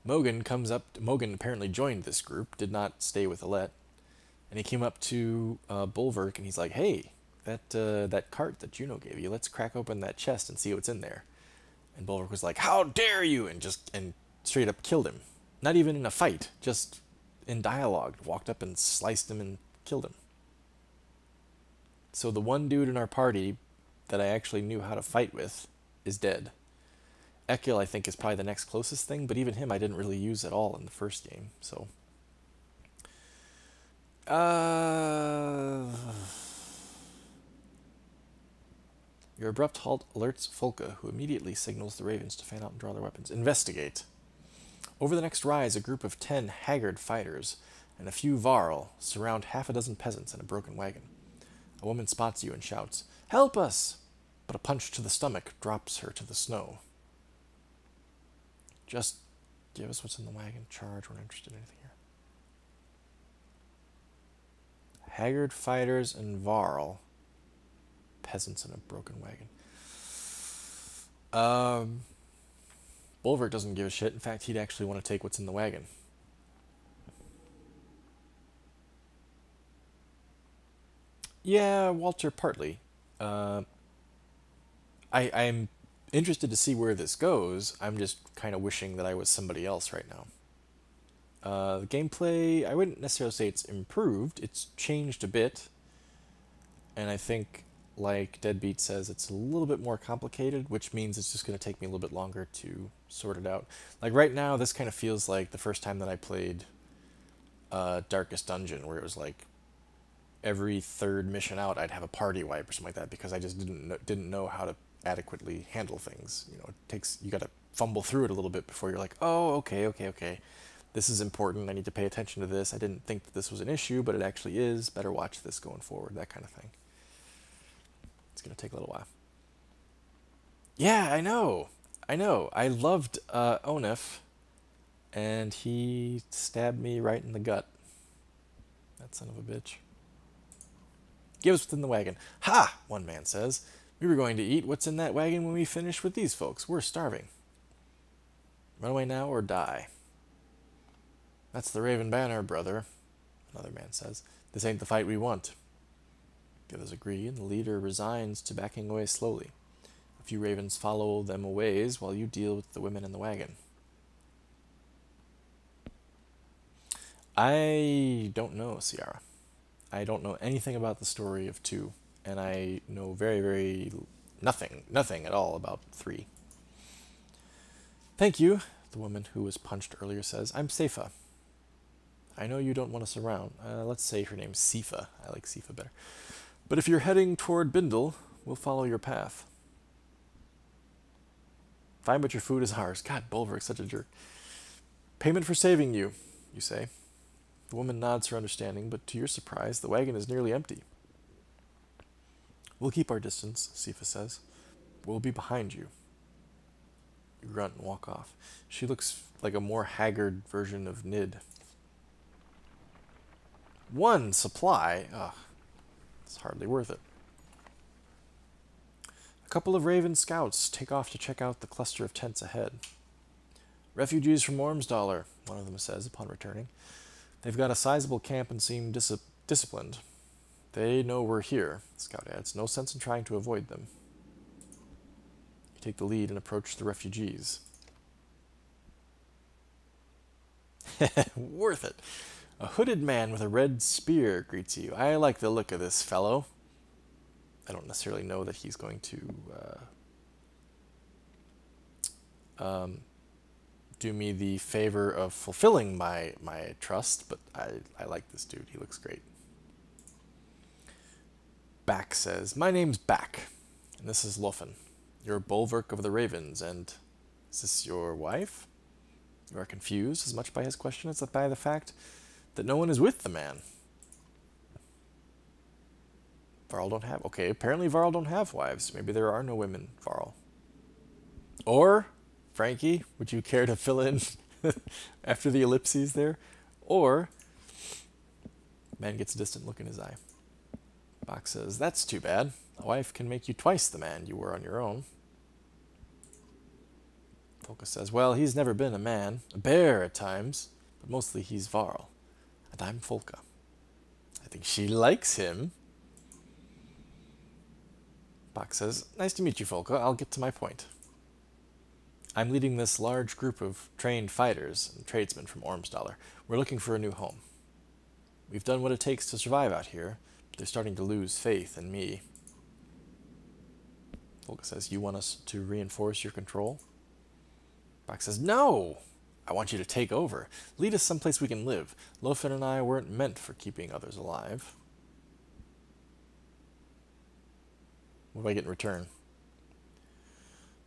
Speaker 1: Mogan apparently joined this group, did not stay with Alette, and he came up to Bulwark and he's like, hey, that cart that Juno gave you, let's crack open that chest and see what's in there. And Bulwark was like, how dare you, and straight up killed him. Not even in a fight, just in dialogue, walked up and sliced him and killed him. So the one dude in our party that I actually knew how to fight with is dead. Ekil, I think, is probably the next closest thing, but even him I didn't really use at all in the first game, so... Your abrupt halt alerts Folka, who immediately signals the ravens to fan out and draw their weapons. Investigate. Over the next rise, a group of 10 haggard fighters and a few Varl surround half a dozen peasants in a broken wagon. A woman spots you and shouts, "Help us!" But a punch to the stomach drops her to the snow. Just give us what's in the wagon. Charge, we're not interested in anything here. Haggard fighters and Varl. Peasants in a broken wagon. Bulwark doesn't give a shit. In fact, he'd actually want to take what's in the wagon. Yeah, Walter, partly. I'm interested to see where this goes. I'm just kind of wishing that I was somebody else right now. The gameplay, I wouldn't necessarily say it's improved. It's changed a bit. And I think, like Deadbeat says, it's a little bit more complicated, which means it's just going to take me a little bit longer to sort it out. Like right now, this kind of feels like the first time that I played Darkest Dungeon, where it was like every third mission out, I'd have a party wipe or something like that, because I just didn't know how to adequately handle things. You know, you got to fumble through it a little bit before you're like, oh, okay. This is important. I need to pay attention to this. I didn't think that this was an issue, but it actually is. Better watch this going forward. That kind of thing. It's going to take a little while. Yeah, I know. I loved Onif, and he stabbed me right in the gut. That son of a bitch. Give us what's in the wagon. Ha! One man says. We were going to eat what's in that wagon when we finish with these folks. We're starving. Run away now or die. That's the Raven Banner, brother, another man says. This ain't the fight we want. The others agree, and the leader resigns to backing away slowly. A few ravens follow them a ways while you deal with the women in the wagon. I don't know, Ciara. I don't know anything about the story of 2, and I know very nothing at all about 3. Thank you, the woman who was punched earlier says. I'm Seifa. I know you don't want us around. Let's say her name's Sifa. I like Sifa better. But if you're heading toward Bindle, we'll follow your path. Fine, but your food is ours. God, Bulwark's such a jerk. Payment for saving you, you say. The woman nods her understanding, but to your surprise, the wagon is nearly empty. We'll keep our distance, Sifa says. We'll be behind you. You grunt and walk off. She looks like a more haggard version of Nid. 1 supply? Ugh. It's hardly worth it. A couple of Raven scouts take off to check out the cluster of tents ahead. Refugees from Ormsdollar, one of them says upon returning. They've got a sizable camp and seem disciplined. They know we're here, the scout adds. No sense in trying to avoid them. You take the lead and approach the refugees. Worth it. A hooded man with a red spear greets you. I like the look of this fellow. I don't necessarily know that he's going to do me the favor of fulfilling my trust, but I like this dude. He looks great. Back says, my name's Back, and this is Lofen. You're a bulwark of the ravens, and is this your wife? You are confused as much by his question as by the fact that no one is with the man. Varl don't have... Okay, apparently Varl don't have wives. Maybe there are no women, Varl. Or, Frankie, would you care to fill in after the ellipses there? Or, man gets a distant look in his eye. Bach says, that's too bad. A wife can make you twice the man you were on your own. Folka says, well, he's never been a man. A bear at times, but mostly he's Varl. And I'm Folka. I think she likes him. Bach says, nice to meet you, Folka. I'll get to my point. I'm leading this large group of trained fighters and tradesmen from Ormsdollar. We're looking for a new home. We've done what it takes to survive out here, but they're starting to lose faith in me. Volga says, you want us to reinforce your control? Bach says, no! I want you to take over. Lead us someplace we can live. Lofen and I weren't meant for keeping others alive. What do I get in return?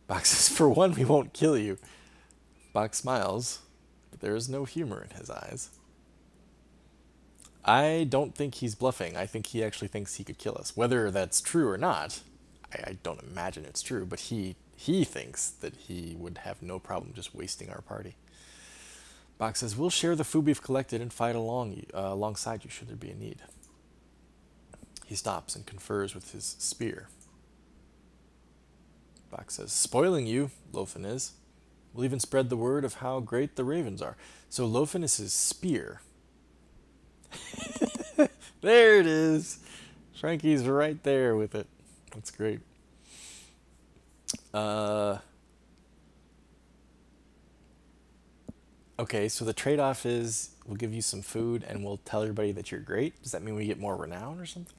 Speaker 1: Bach says, for one, we won't kill you. Bach smiles, but there is no humor in his eyes. I don't think he's bluffing. I think he actually thinks he could kill us. Whether that's true or not, I don't imagine it's true, but he thinks that he would have no problem just wasting our party. Bach says, we'll share the food we've collected and fight alongside you should there be a need. He stops and confers with his spear. Bach says, spoiling you, Lofen is. We'll even spread the word of how great the ravens are. So Lofen is his spear. There it is. Frankie's right there with it. That's great. Okay, so the trade-off is we'll give you some food and we'll tell everybody that you're great. Does that mean we get more renown or something?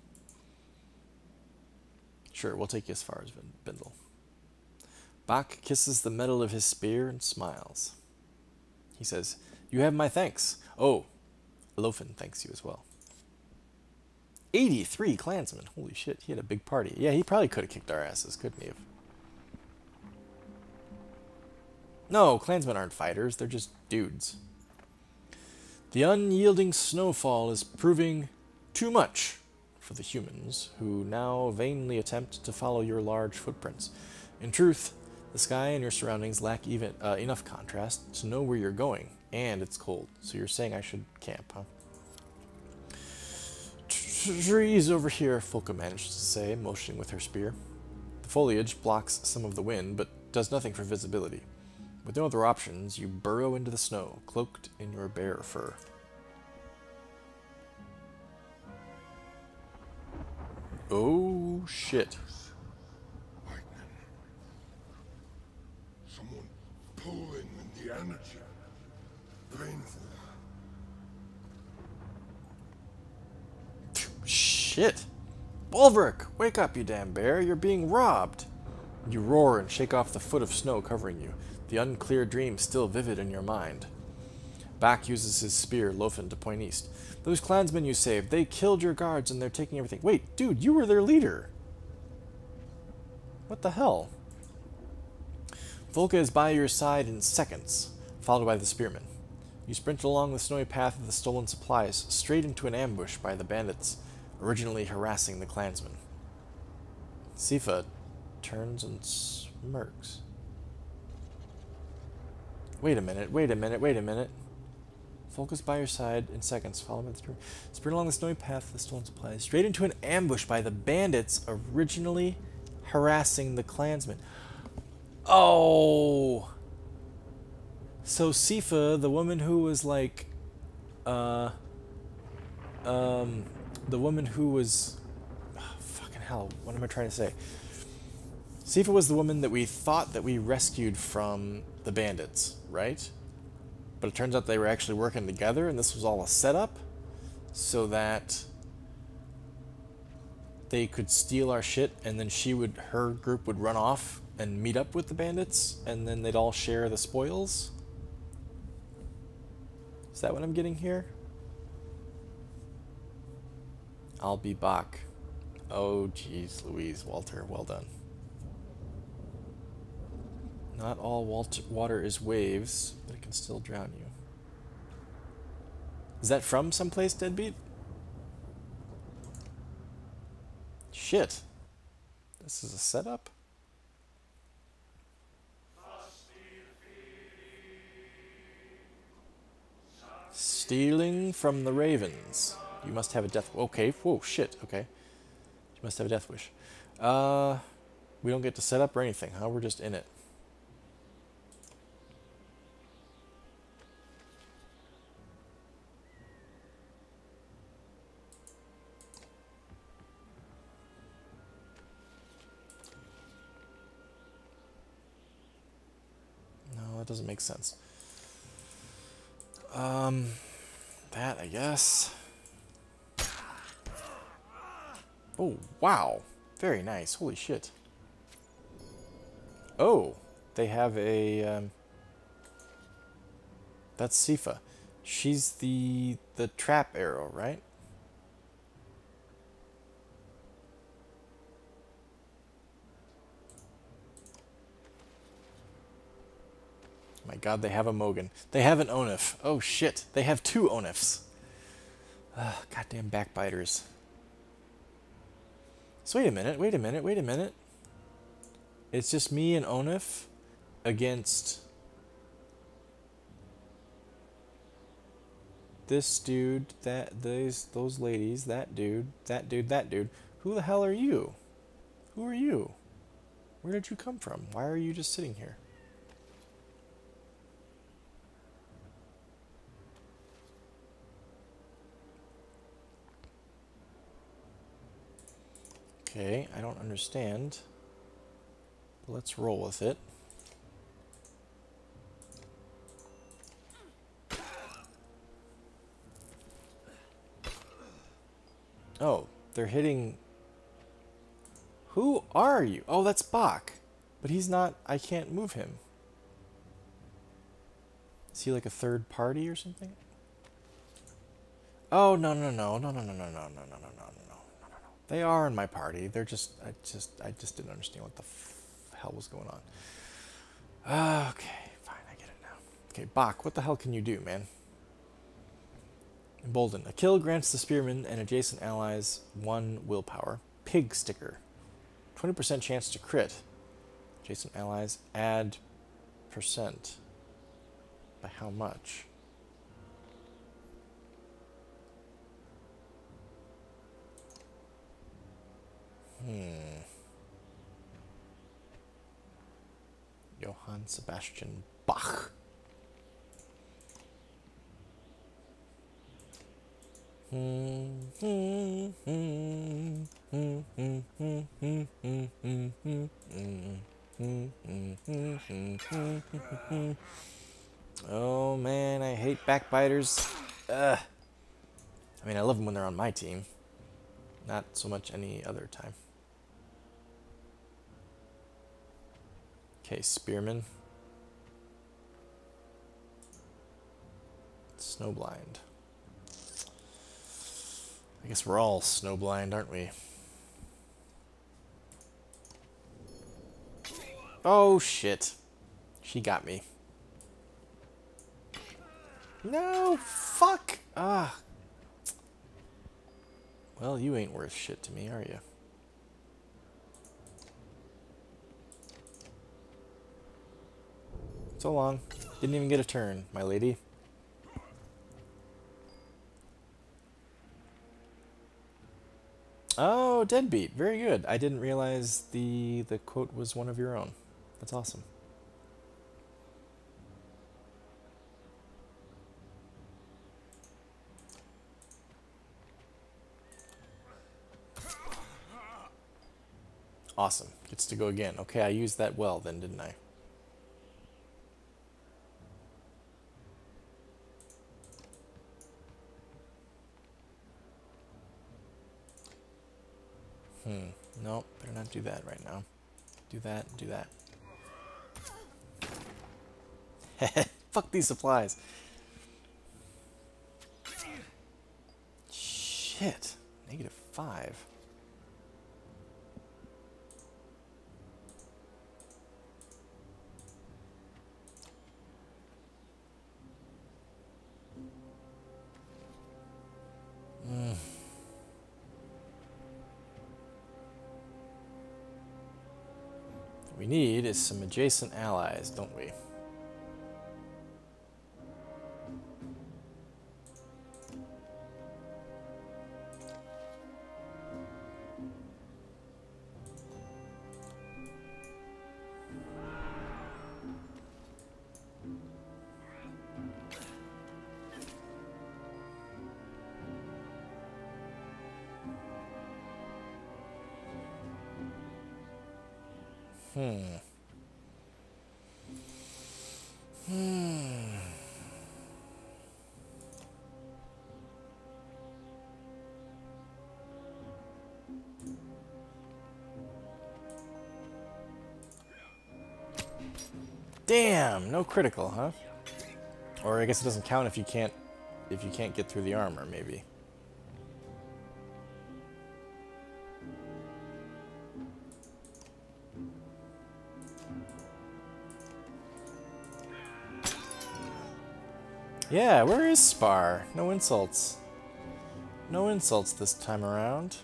Speaker 1: Sure, we'll take you as far as Bindle. Bach kisses the metal of his spear and smiles. He says, you have my thanks. Oh, Lofen thanks you as well. 83 clansmen. Holy shit, he had a big party. Yeah, he probably could have kicked our asses, couldn't he have? No, clansmen aren't fighters. They're just dudes. The unyielding snowfall is proving too much for the humans, who now vainly attempt to follow your large footprints. In truth, the sky and your surroundings lack even enough contrast to know where you're going, and it's cold. So you're saying I should camp, huh? Trees over here, Folka managed to say, motioning with her spear. The foliage blocks some of the wind, but does nothing for visibility. With no other options, you burrow into the snow, cloaked in your bear fur. Oh, shit.
Speaker 2: Lightning. Someone pulling in the energy. Painful.
Speaker 1: Shit. Bulwark, wake up, you damn bear. You're being robbed. You roar and shake off the foot of snow covering you, the unclear dream still vivid in your mind. Bach uses his spear, Lofen, to point east. Those clansmen you saved, they killed your guards and they're taking everything. Wait, dude, you were their leader. What the hell? Volka is by your side in seconds, followed by the spearmen. You sprint along the snowy path of the stolen supplies, straight into an ambush by the bandits, originally harassing the clansmen. Sifa turns and smirks. Wait a minute, wait a minute, wait a minute. Volka's by your side in seconds, followed by the spearmen. Sprint along the snowy path of the stolen supplies, straight into an ambush by the bandits, originally harassing the clansmen. Oh! So Sifa, the woman who was like, the woman who was, oh, fucking hell, what am I trying to say? Sifa was the woman that we thought that we rescued from the bandits, right? But it turns out they were actually working together, and this was all a setup so that they could steal our shit, and then her group would run off and meet up with the bandits, and then they'd all share the spoils. Is that what I'm getting here? I'll be Bach. Oh, jeez, Louise, Walter, well done. Not all water is waves, but it can still drown you. Is that from someplace, Deadbeat? Shit. This is a setup? Stealing from the ravens. You must have a death... Okay, whoa, shit, okay. You must have a death wish. We don't get to set up or anything, huh? We're just in it. No, that doesn't make sense. That, I guess. Oh, wow. Very nice. Holy shit. Oh, they have a... that's Sifa. She's the trap arrow, right? My god, they have a Mogan. They have an Onif. Oh shit, they have two Onifs. Goddamn backbiters. So wait a minute, wait a minute, wait a minute. It's just me and Onif against this dude, those ladies, that dude, that dude, that dude. Who the hell are you? Who are you? Where did you come from? Why are you just sitting here? Okay, I don't understand. But let's roll with it. Oh, they're hitting... Who are you? Oh, that's Bach. But he's not... I can't move him. Is he like a third party or something? Oh, no, no, no, no, no, no, no, no, no, no, no, no, no, no, no. They are in my party. They're just... I just didn't understand what the hell was going on. Okay, fine, I get it now. Okay, Bach, what the hell can you do, man? Embolden. A kill grants the spearman and adjacent allies 1 willpower. Pig sticker. 20% chance to crit. Adjacent allies add percent. By how much? Johann Sebastian Bach. Oh man, I hate backbiters. Ugh. I mean, I love them when they're on my team. Not so much any other time. Okay, Spearman. Snowblind. I guess we're all snowblind, aren't we? Oh, shit. She got me. No, fuck! Ah. Well, you ain't worth shit to me, are you? So long. Didn't even get a turn, my lady. Oh, Deadbeat. Very good. I didn't realize the quote was one of your own. That's awesome. Awesome. Gets to go again. Okay, I used that well then, didn't I? Nope, better not do that right now. Do that, do that. Fuck these supplies. Shit. -5. What we need is some adjacent allies, don't we? Damn, no critical, huh? Or I guess it doesn't count if you can't get through the armor, maybe. Yeah, where is Spar? No insults. No insults this time around.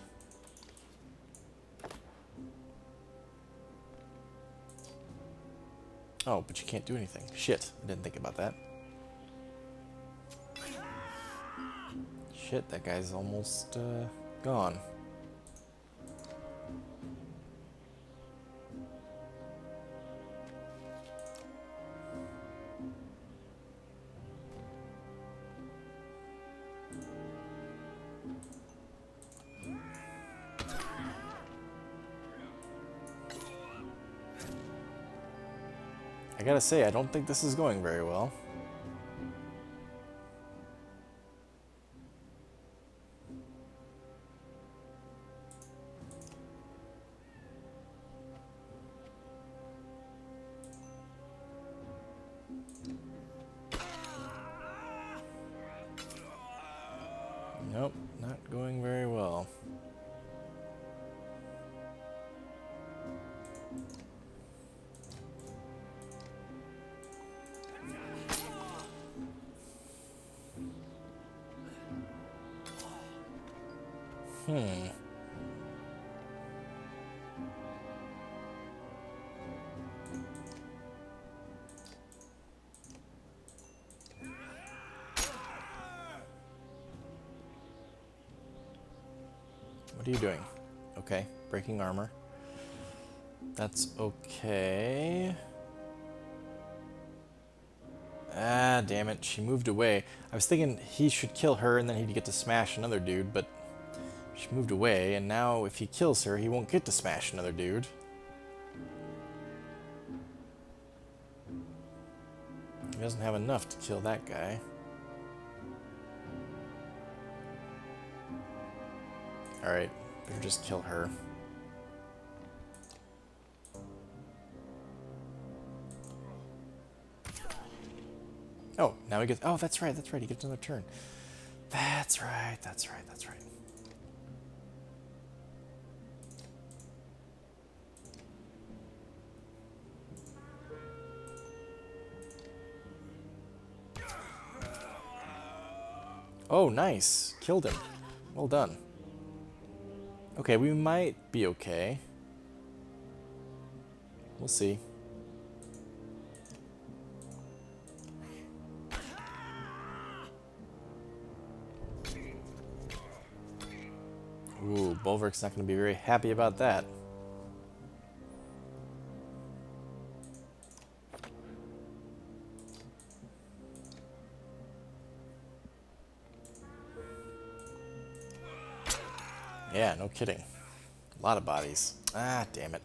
Speaker 1: Oh, but you can't do anything. Shit, I didn't think about that. Shit, that guy's almost gone. I gotta say, I don't think this is going very well. Nope, not going very well. What are you doing? Okay, breaking armor. That's okay. Ah, damn it. She moved away. I was thinking he should kill her and then he'd get to smash another dude, but she moved away, and now if he kills her, he won't get to smash another dude. He doesn't have enough to kill that guy. Alright, better just kill her. Oh, now he gets... Oh, that's right, he gets another turn. That's right. Oh, nice. Killed him. Well done. Okay, we might be okay. We'll see. Ooh, Bulwark's not going to be very happy about that. Yeah, no kidding. A lot of bodies. Ah, damn it.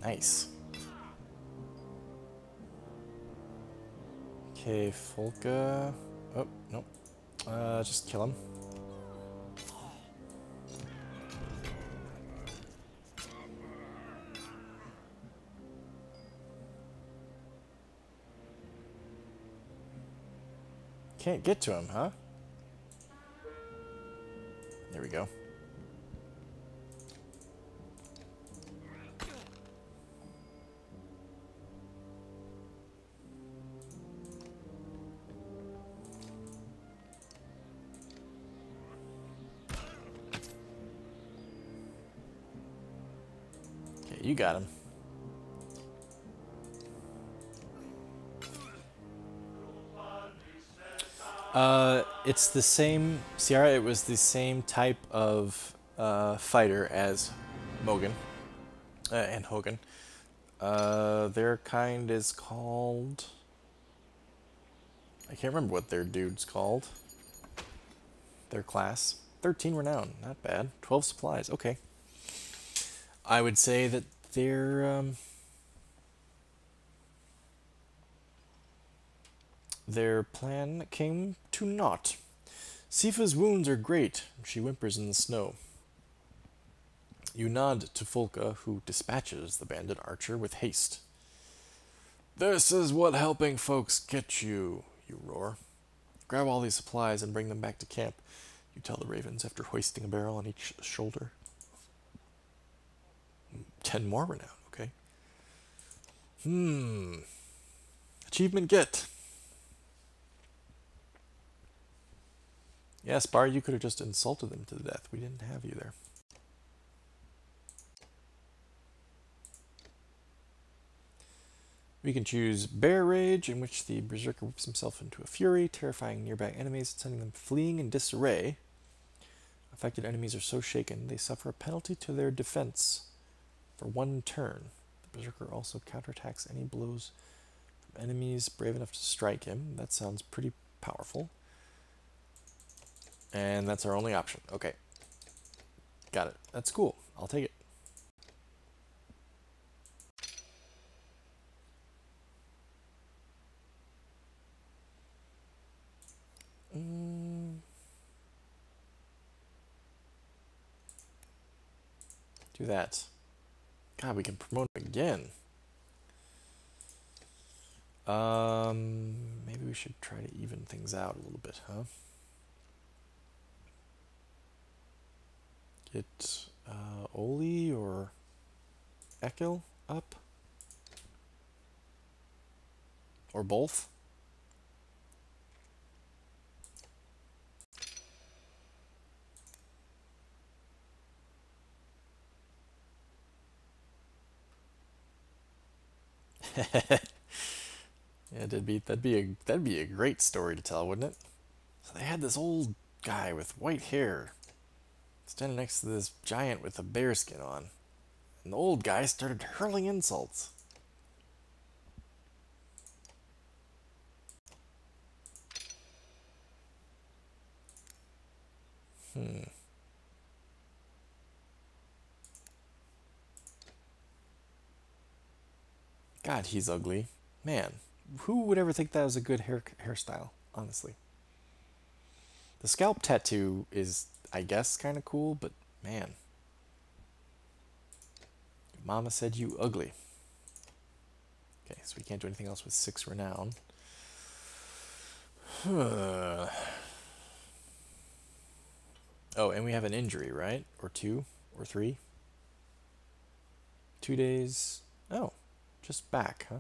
Speaker 1: Nice. Okay, Folka. Oh, nope. Just kill him. Can't get to him, huh? There we go. Okay, you got him. It's the same, Ciara, it was the same type of fighter as Mogan and Hogan. Their kind is called... I can't remember what their dude's called. Their class. 13 renown, not bad. 12 supplies, okay. I would say that their plan came to naught. Sifa's wounds are great, she whimpers in the snow. You nod to Folka, who dispatches the bandit archer with haste. This is what helping folks get you, you roar. Grab all these supplies and bring them back to camp, you tell the ravens after hoisting a barrel on each shoulder. 10 more renown, okay. Achievement get. Yes, Bar, you could have just insulted them to the death. We didn't have you there. We can choose Bear Rage, in which the Berserker whips himself into a fury, terrifying nearby enemies and sending them fleeing in disarray. Affected enemies are so shaken, they suffer a penalty to their defense for 1 turn. The Berserker also counterattacks any blows from enemies brave enough to strike him. That sounds pretty powerful. And that's our only option. Okay. Got it. That's cool. I'll take it. Do that. God, we can promote him again. Maybe we should try to even things out a little bit, huh? Get Oli or Ekil up? Or both? Yeah, that'd be a great story to tell, wouldn't it? So they had this old guy with white hair standing next to this giant with a bear skin on, and the old guy started hurling insults. God, he's ugly. Man, who would ever think that was a good hairstyle, honestly? The scalp tattoo is, I guess, kind of cool, but man. Mama said you ugly. Okay, so we can't do anything else with 6 renown. Oh, and we have an injury, right? Or 2? Or 3? 2 days. Oh, just back, huh?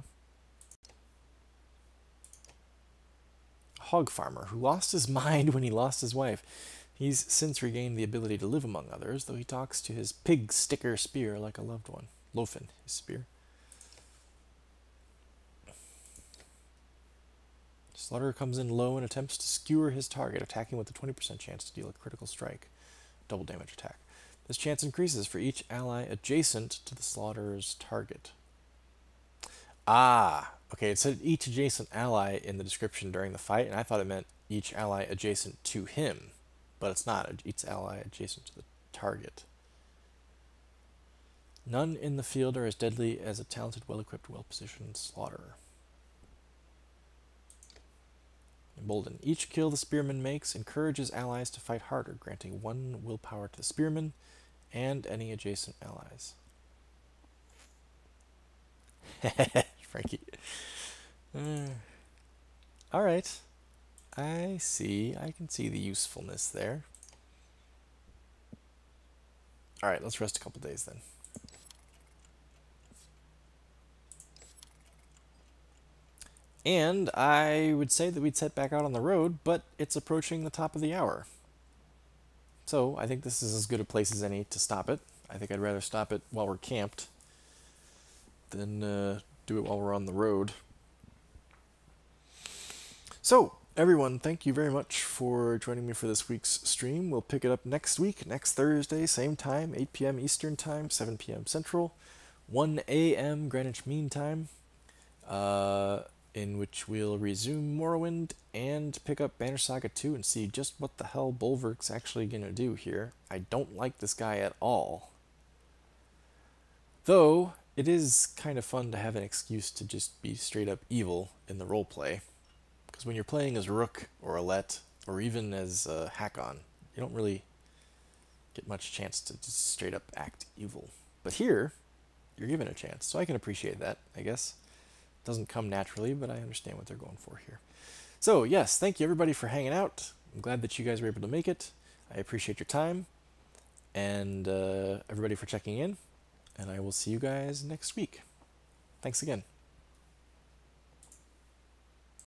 Speaker 1: Hog farmer who lost his mind when he lost his wife. He's since regained the ability to live among others, though he talks to his pig sticker spear like a loved one. Lofen, his spear. Slaughterer comes in low and attempts to skewer his target, attacking with a 20% chance to deal a critical strike. Double damage attack. This chance increases for each ally adjacent to the Slaughterer''s target. Ah, okay, it said each adjacent ally in the description during the fight, and I thought it meant each ally adjacent to him, but it's not. Each ally adjacent to the target. None in the field are as deadly as a talented, well-equipped, well-positioned Slaughterer. Embolden. Each kill the spearman makes encourages allies to fight harder, granting 1 willpower to the spearman and any adjacent allies. Frankie. Alright. I see. I can see the usefulness there. Alright, let's rest a couple days then. And I would say that we'd set back out on the road, but it's approaching the top of the hour. So I think this is as good a place as any to stop it. I think I'd rather stop it while we're camped than do it while we're on the road. So, everyone, thank you very much for joining me for this week's stream. We'll pick it up next week, next Thursday, same time, 8 p.m. Eastern Time, 7 p.m. Central, 1 a.m. Greenwich Mean Time, in which we'll resume Morrowind and pick up Banner Saga 2 and see just what the hell Bulwark's actually going to do here. I don't like this guy at all. Though, it is kind of fun to have an excuse to just be straight up evil in the role play. Because when you're playing as Rook or Alette, or even as Hakon, you don't really get much chance to just straight up act evil. But here, you're given a chance, so I can appreciate that, I guess. Doesn't come naturally, but I understand what they're going for here. So, yes, thank you everybody for hanging out. I'm glad that you guys were able to make it. I appreciate your time, and everybody for checking in, and I will see you guys next week. Thanks again.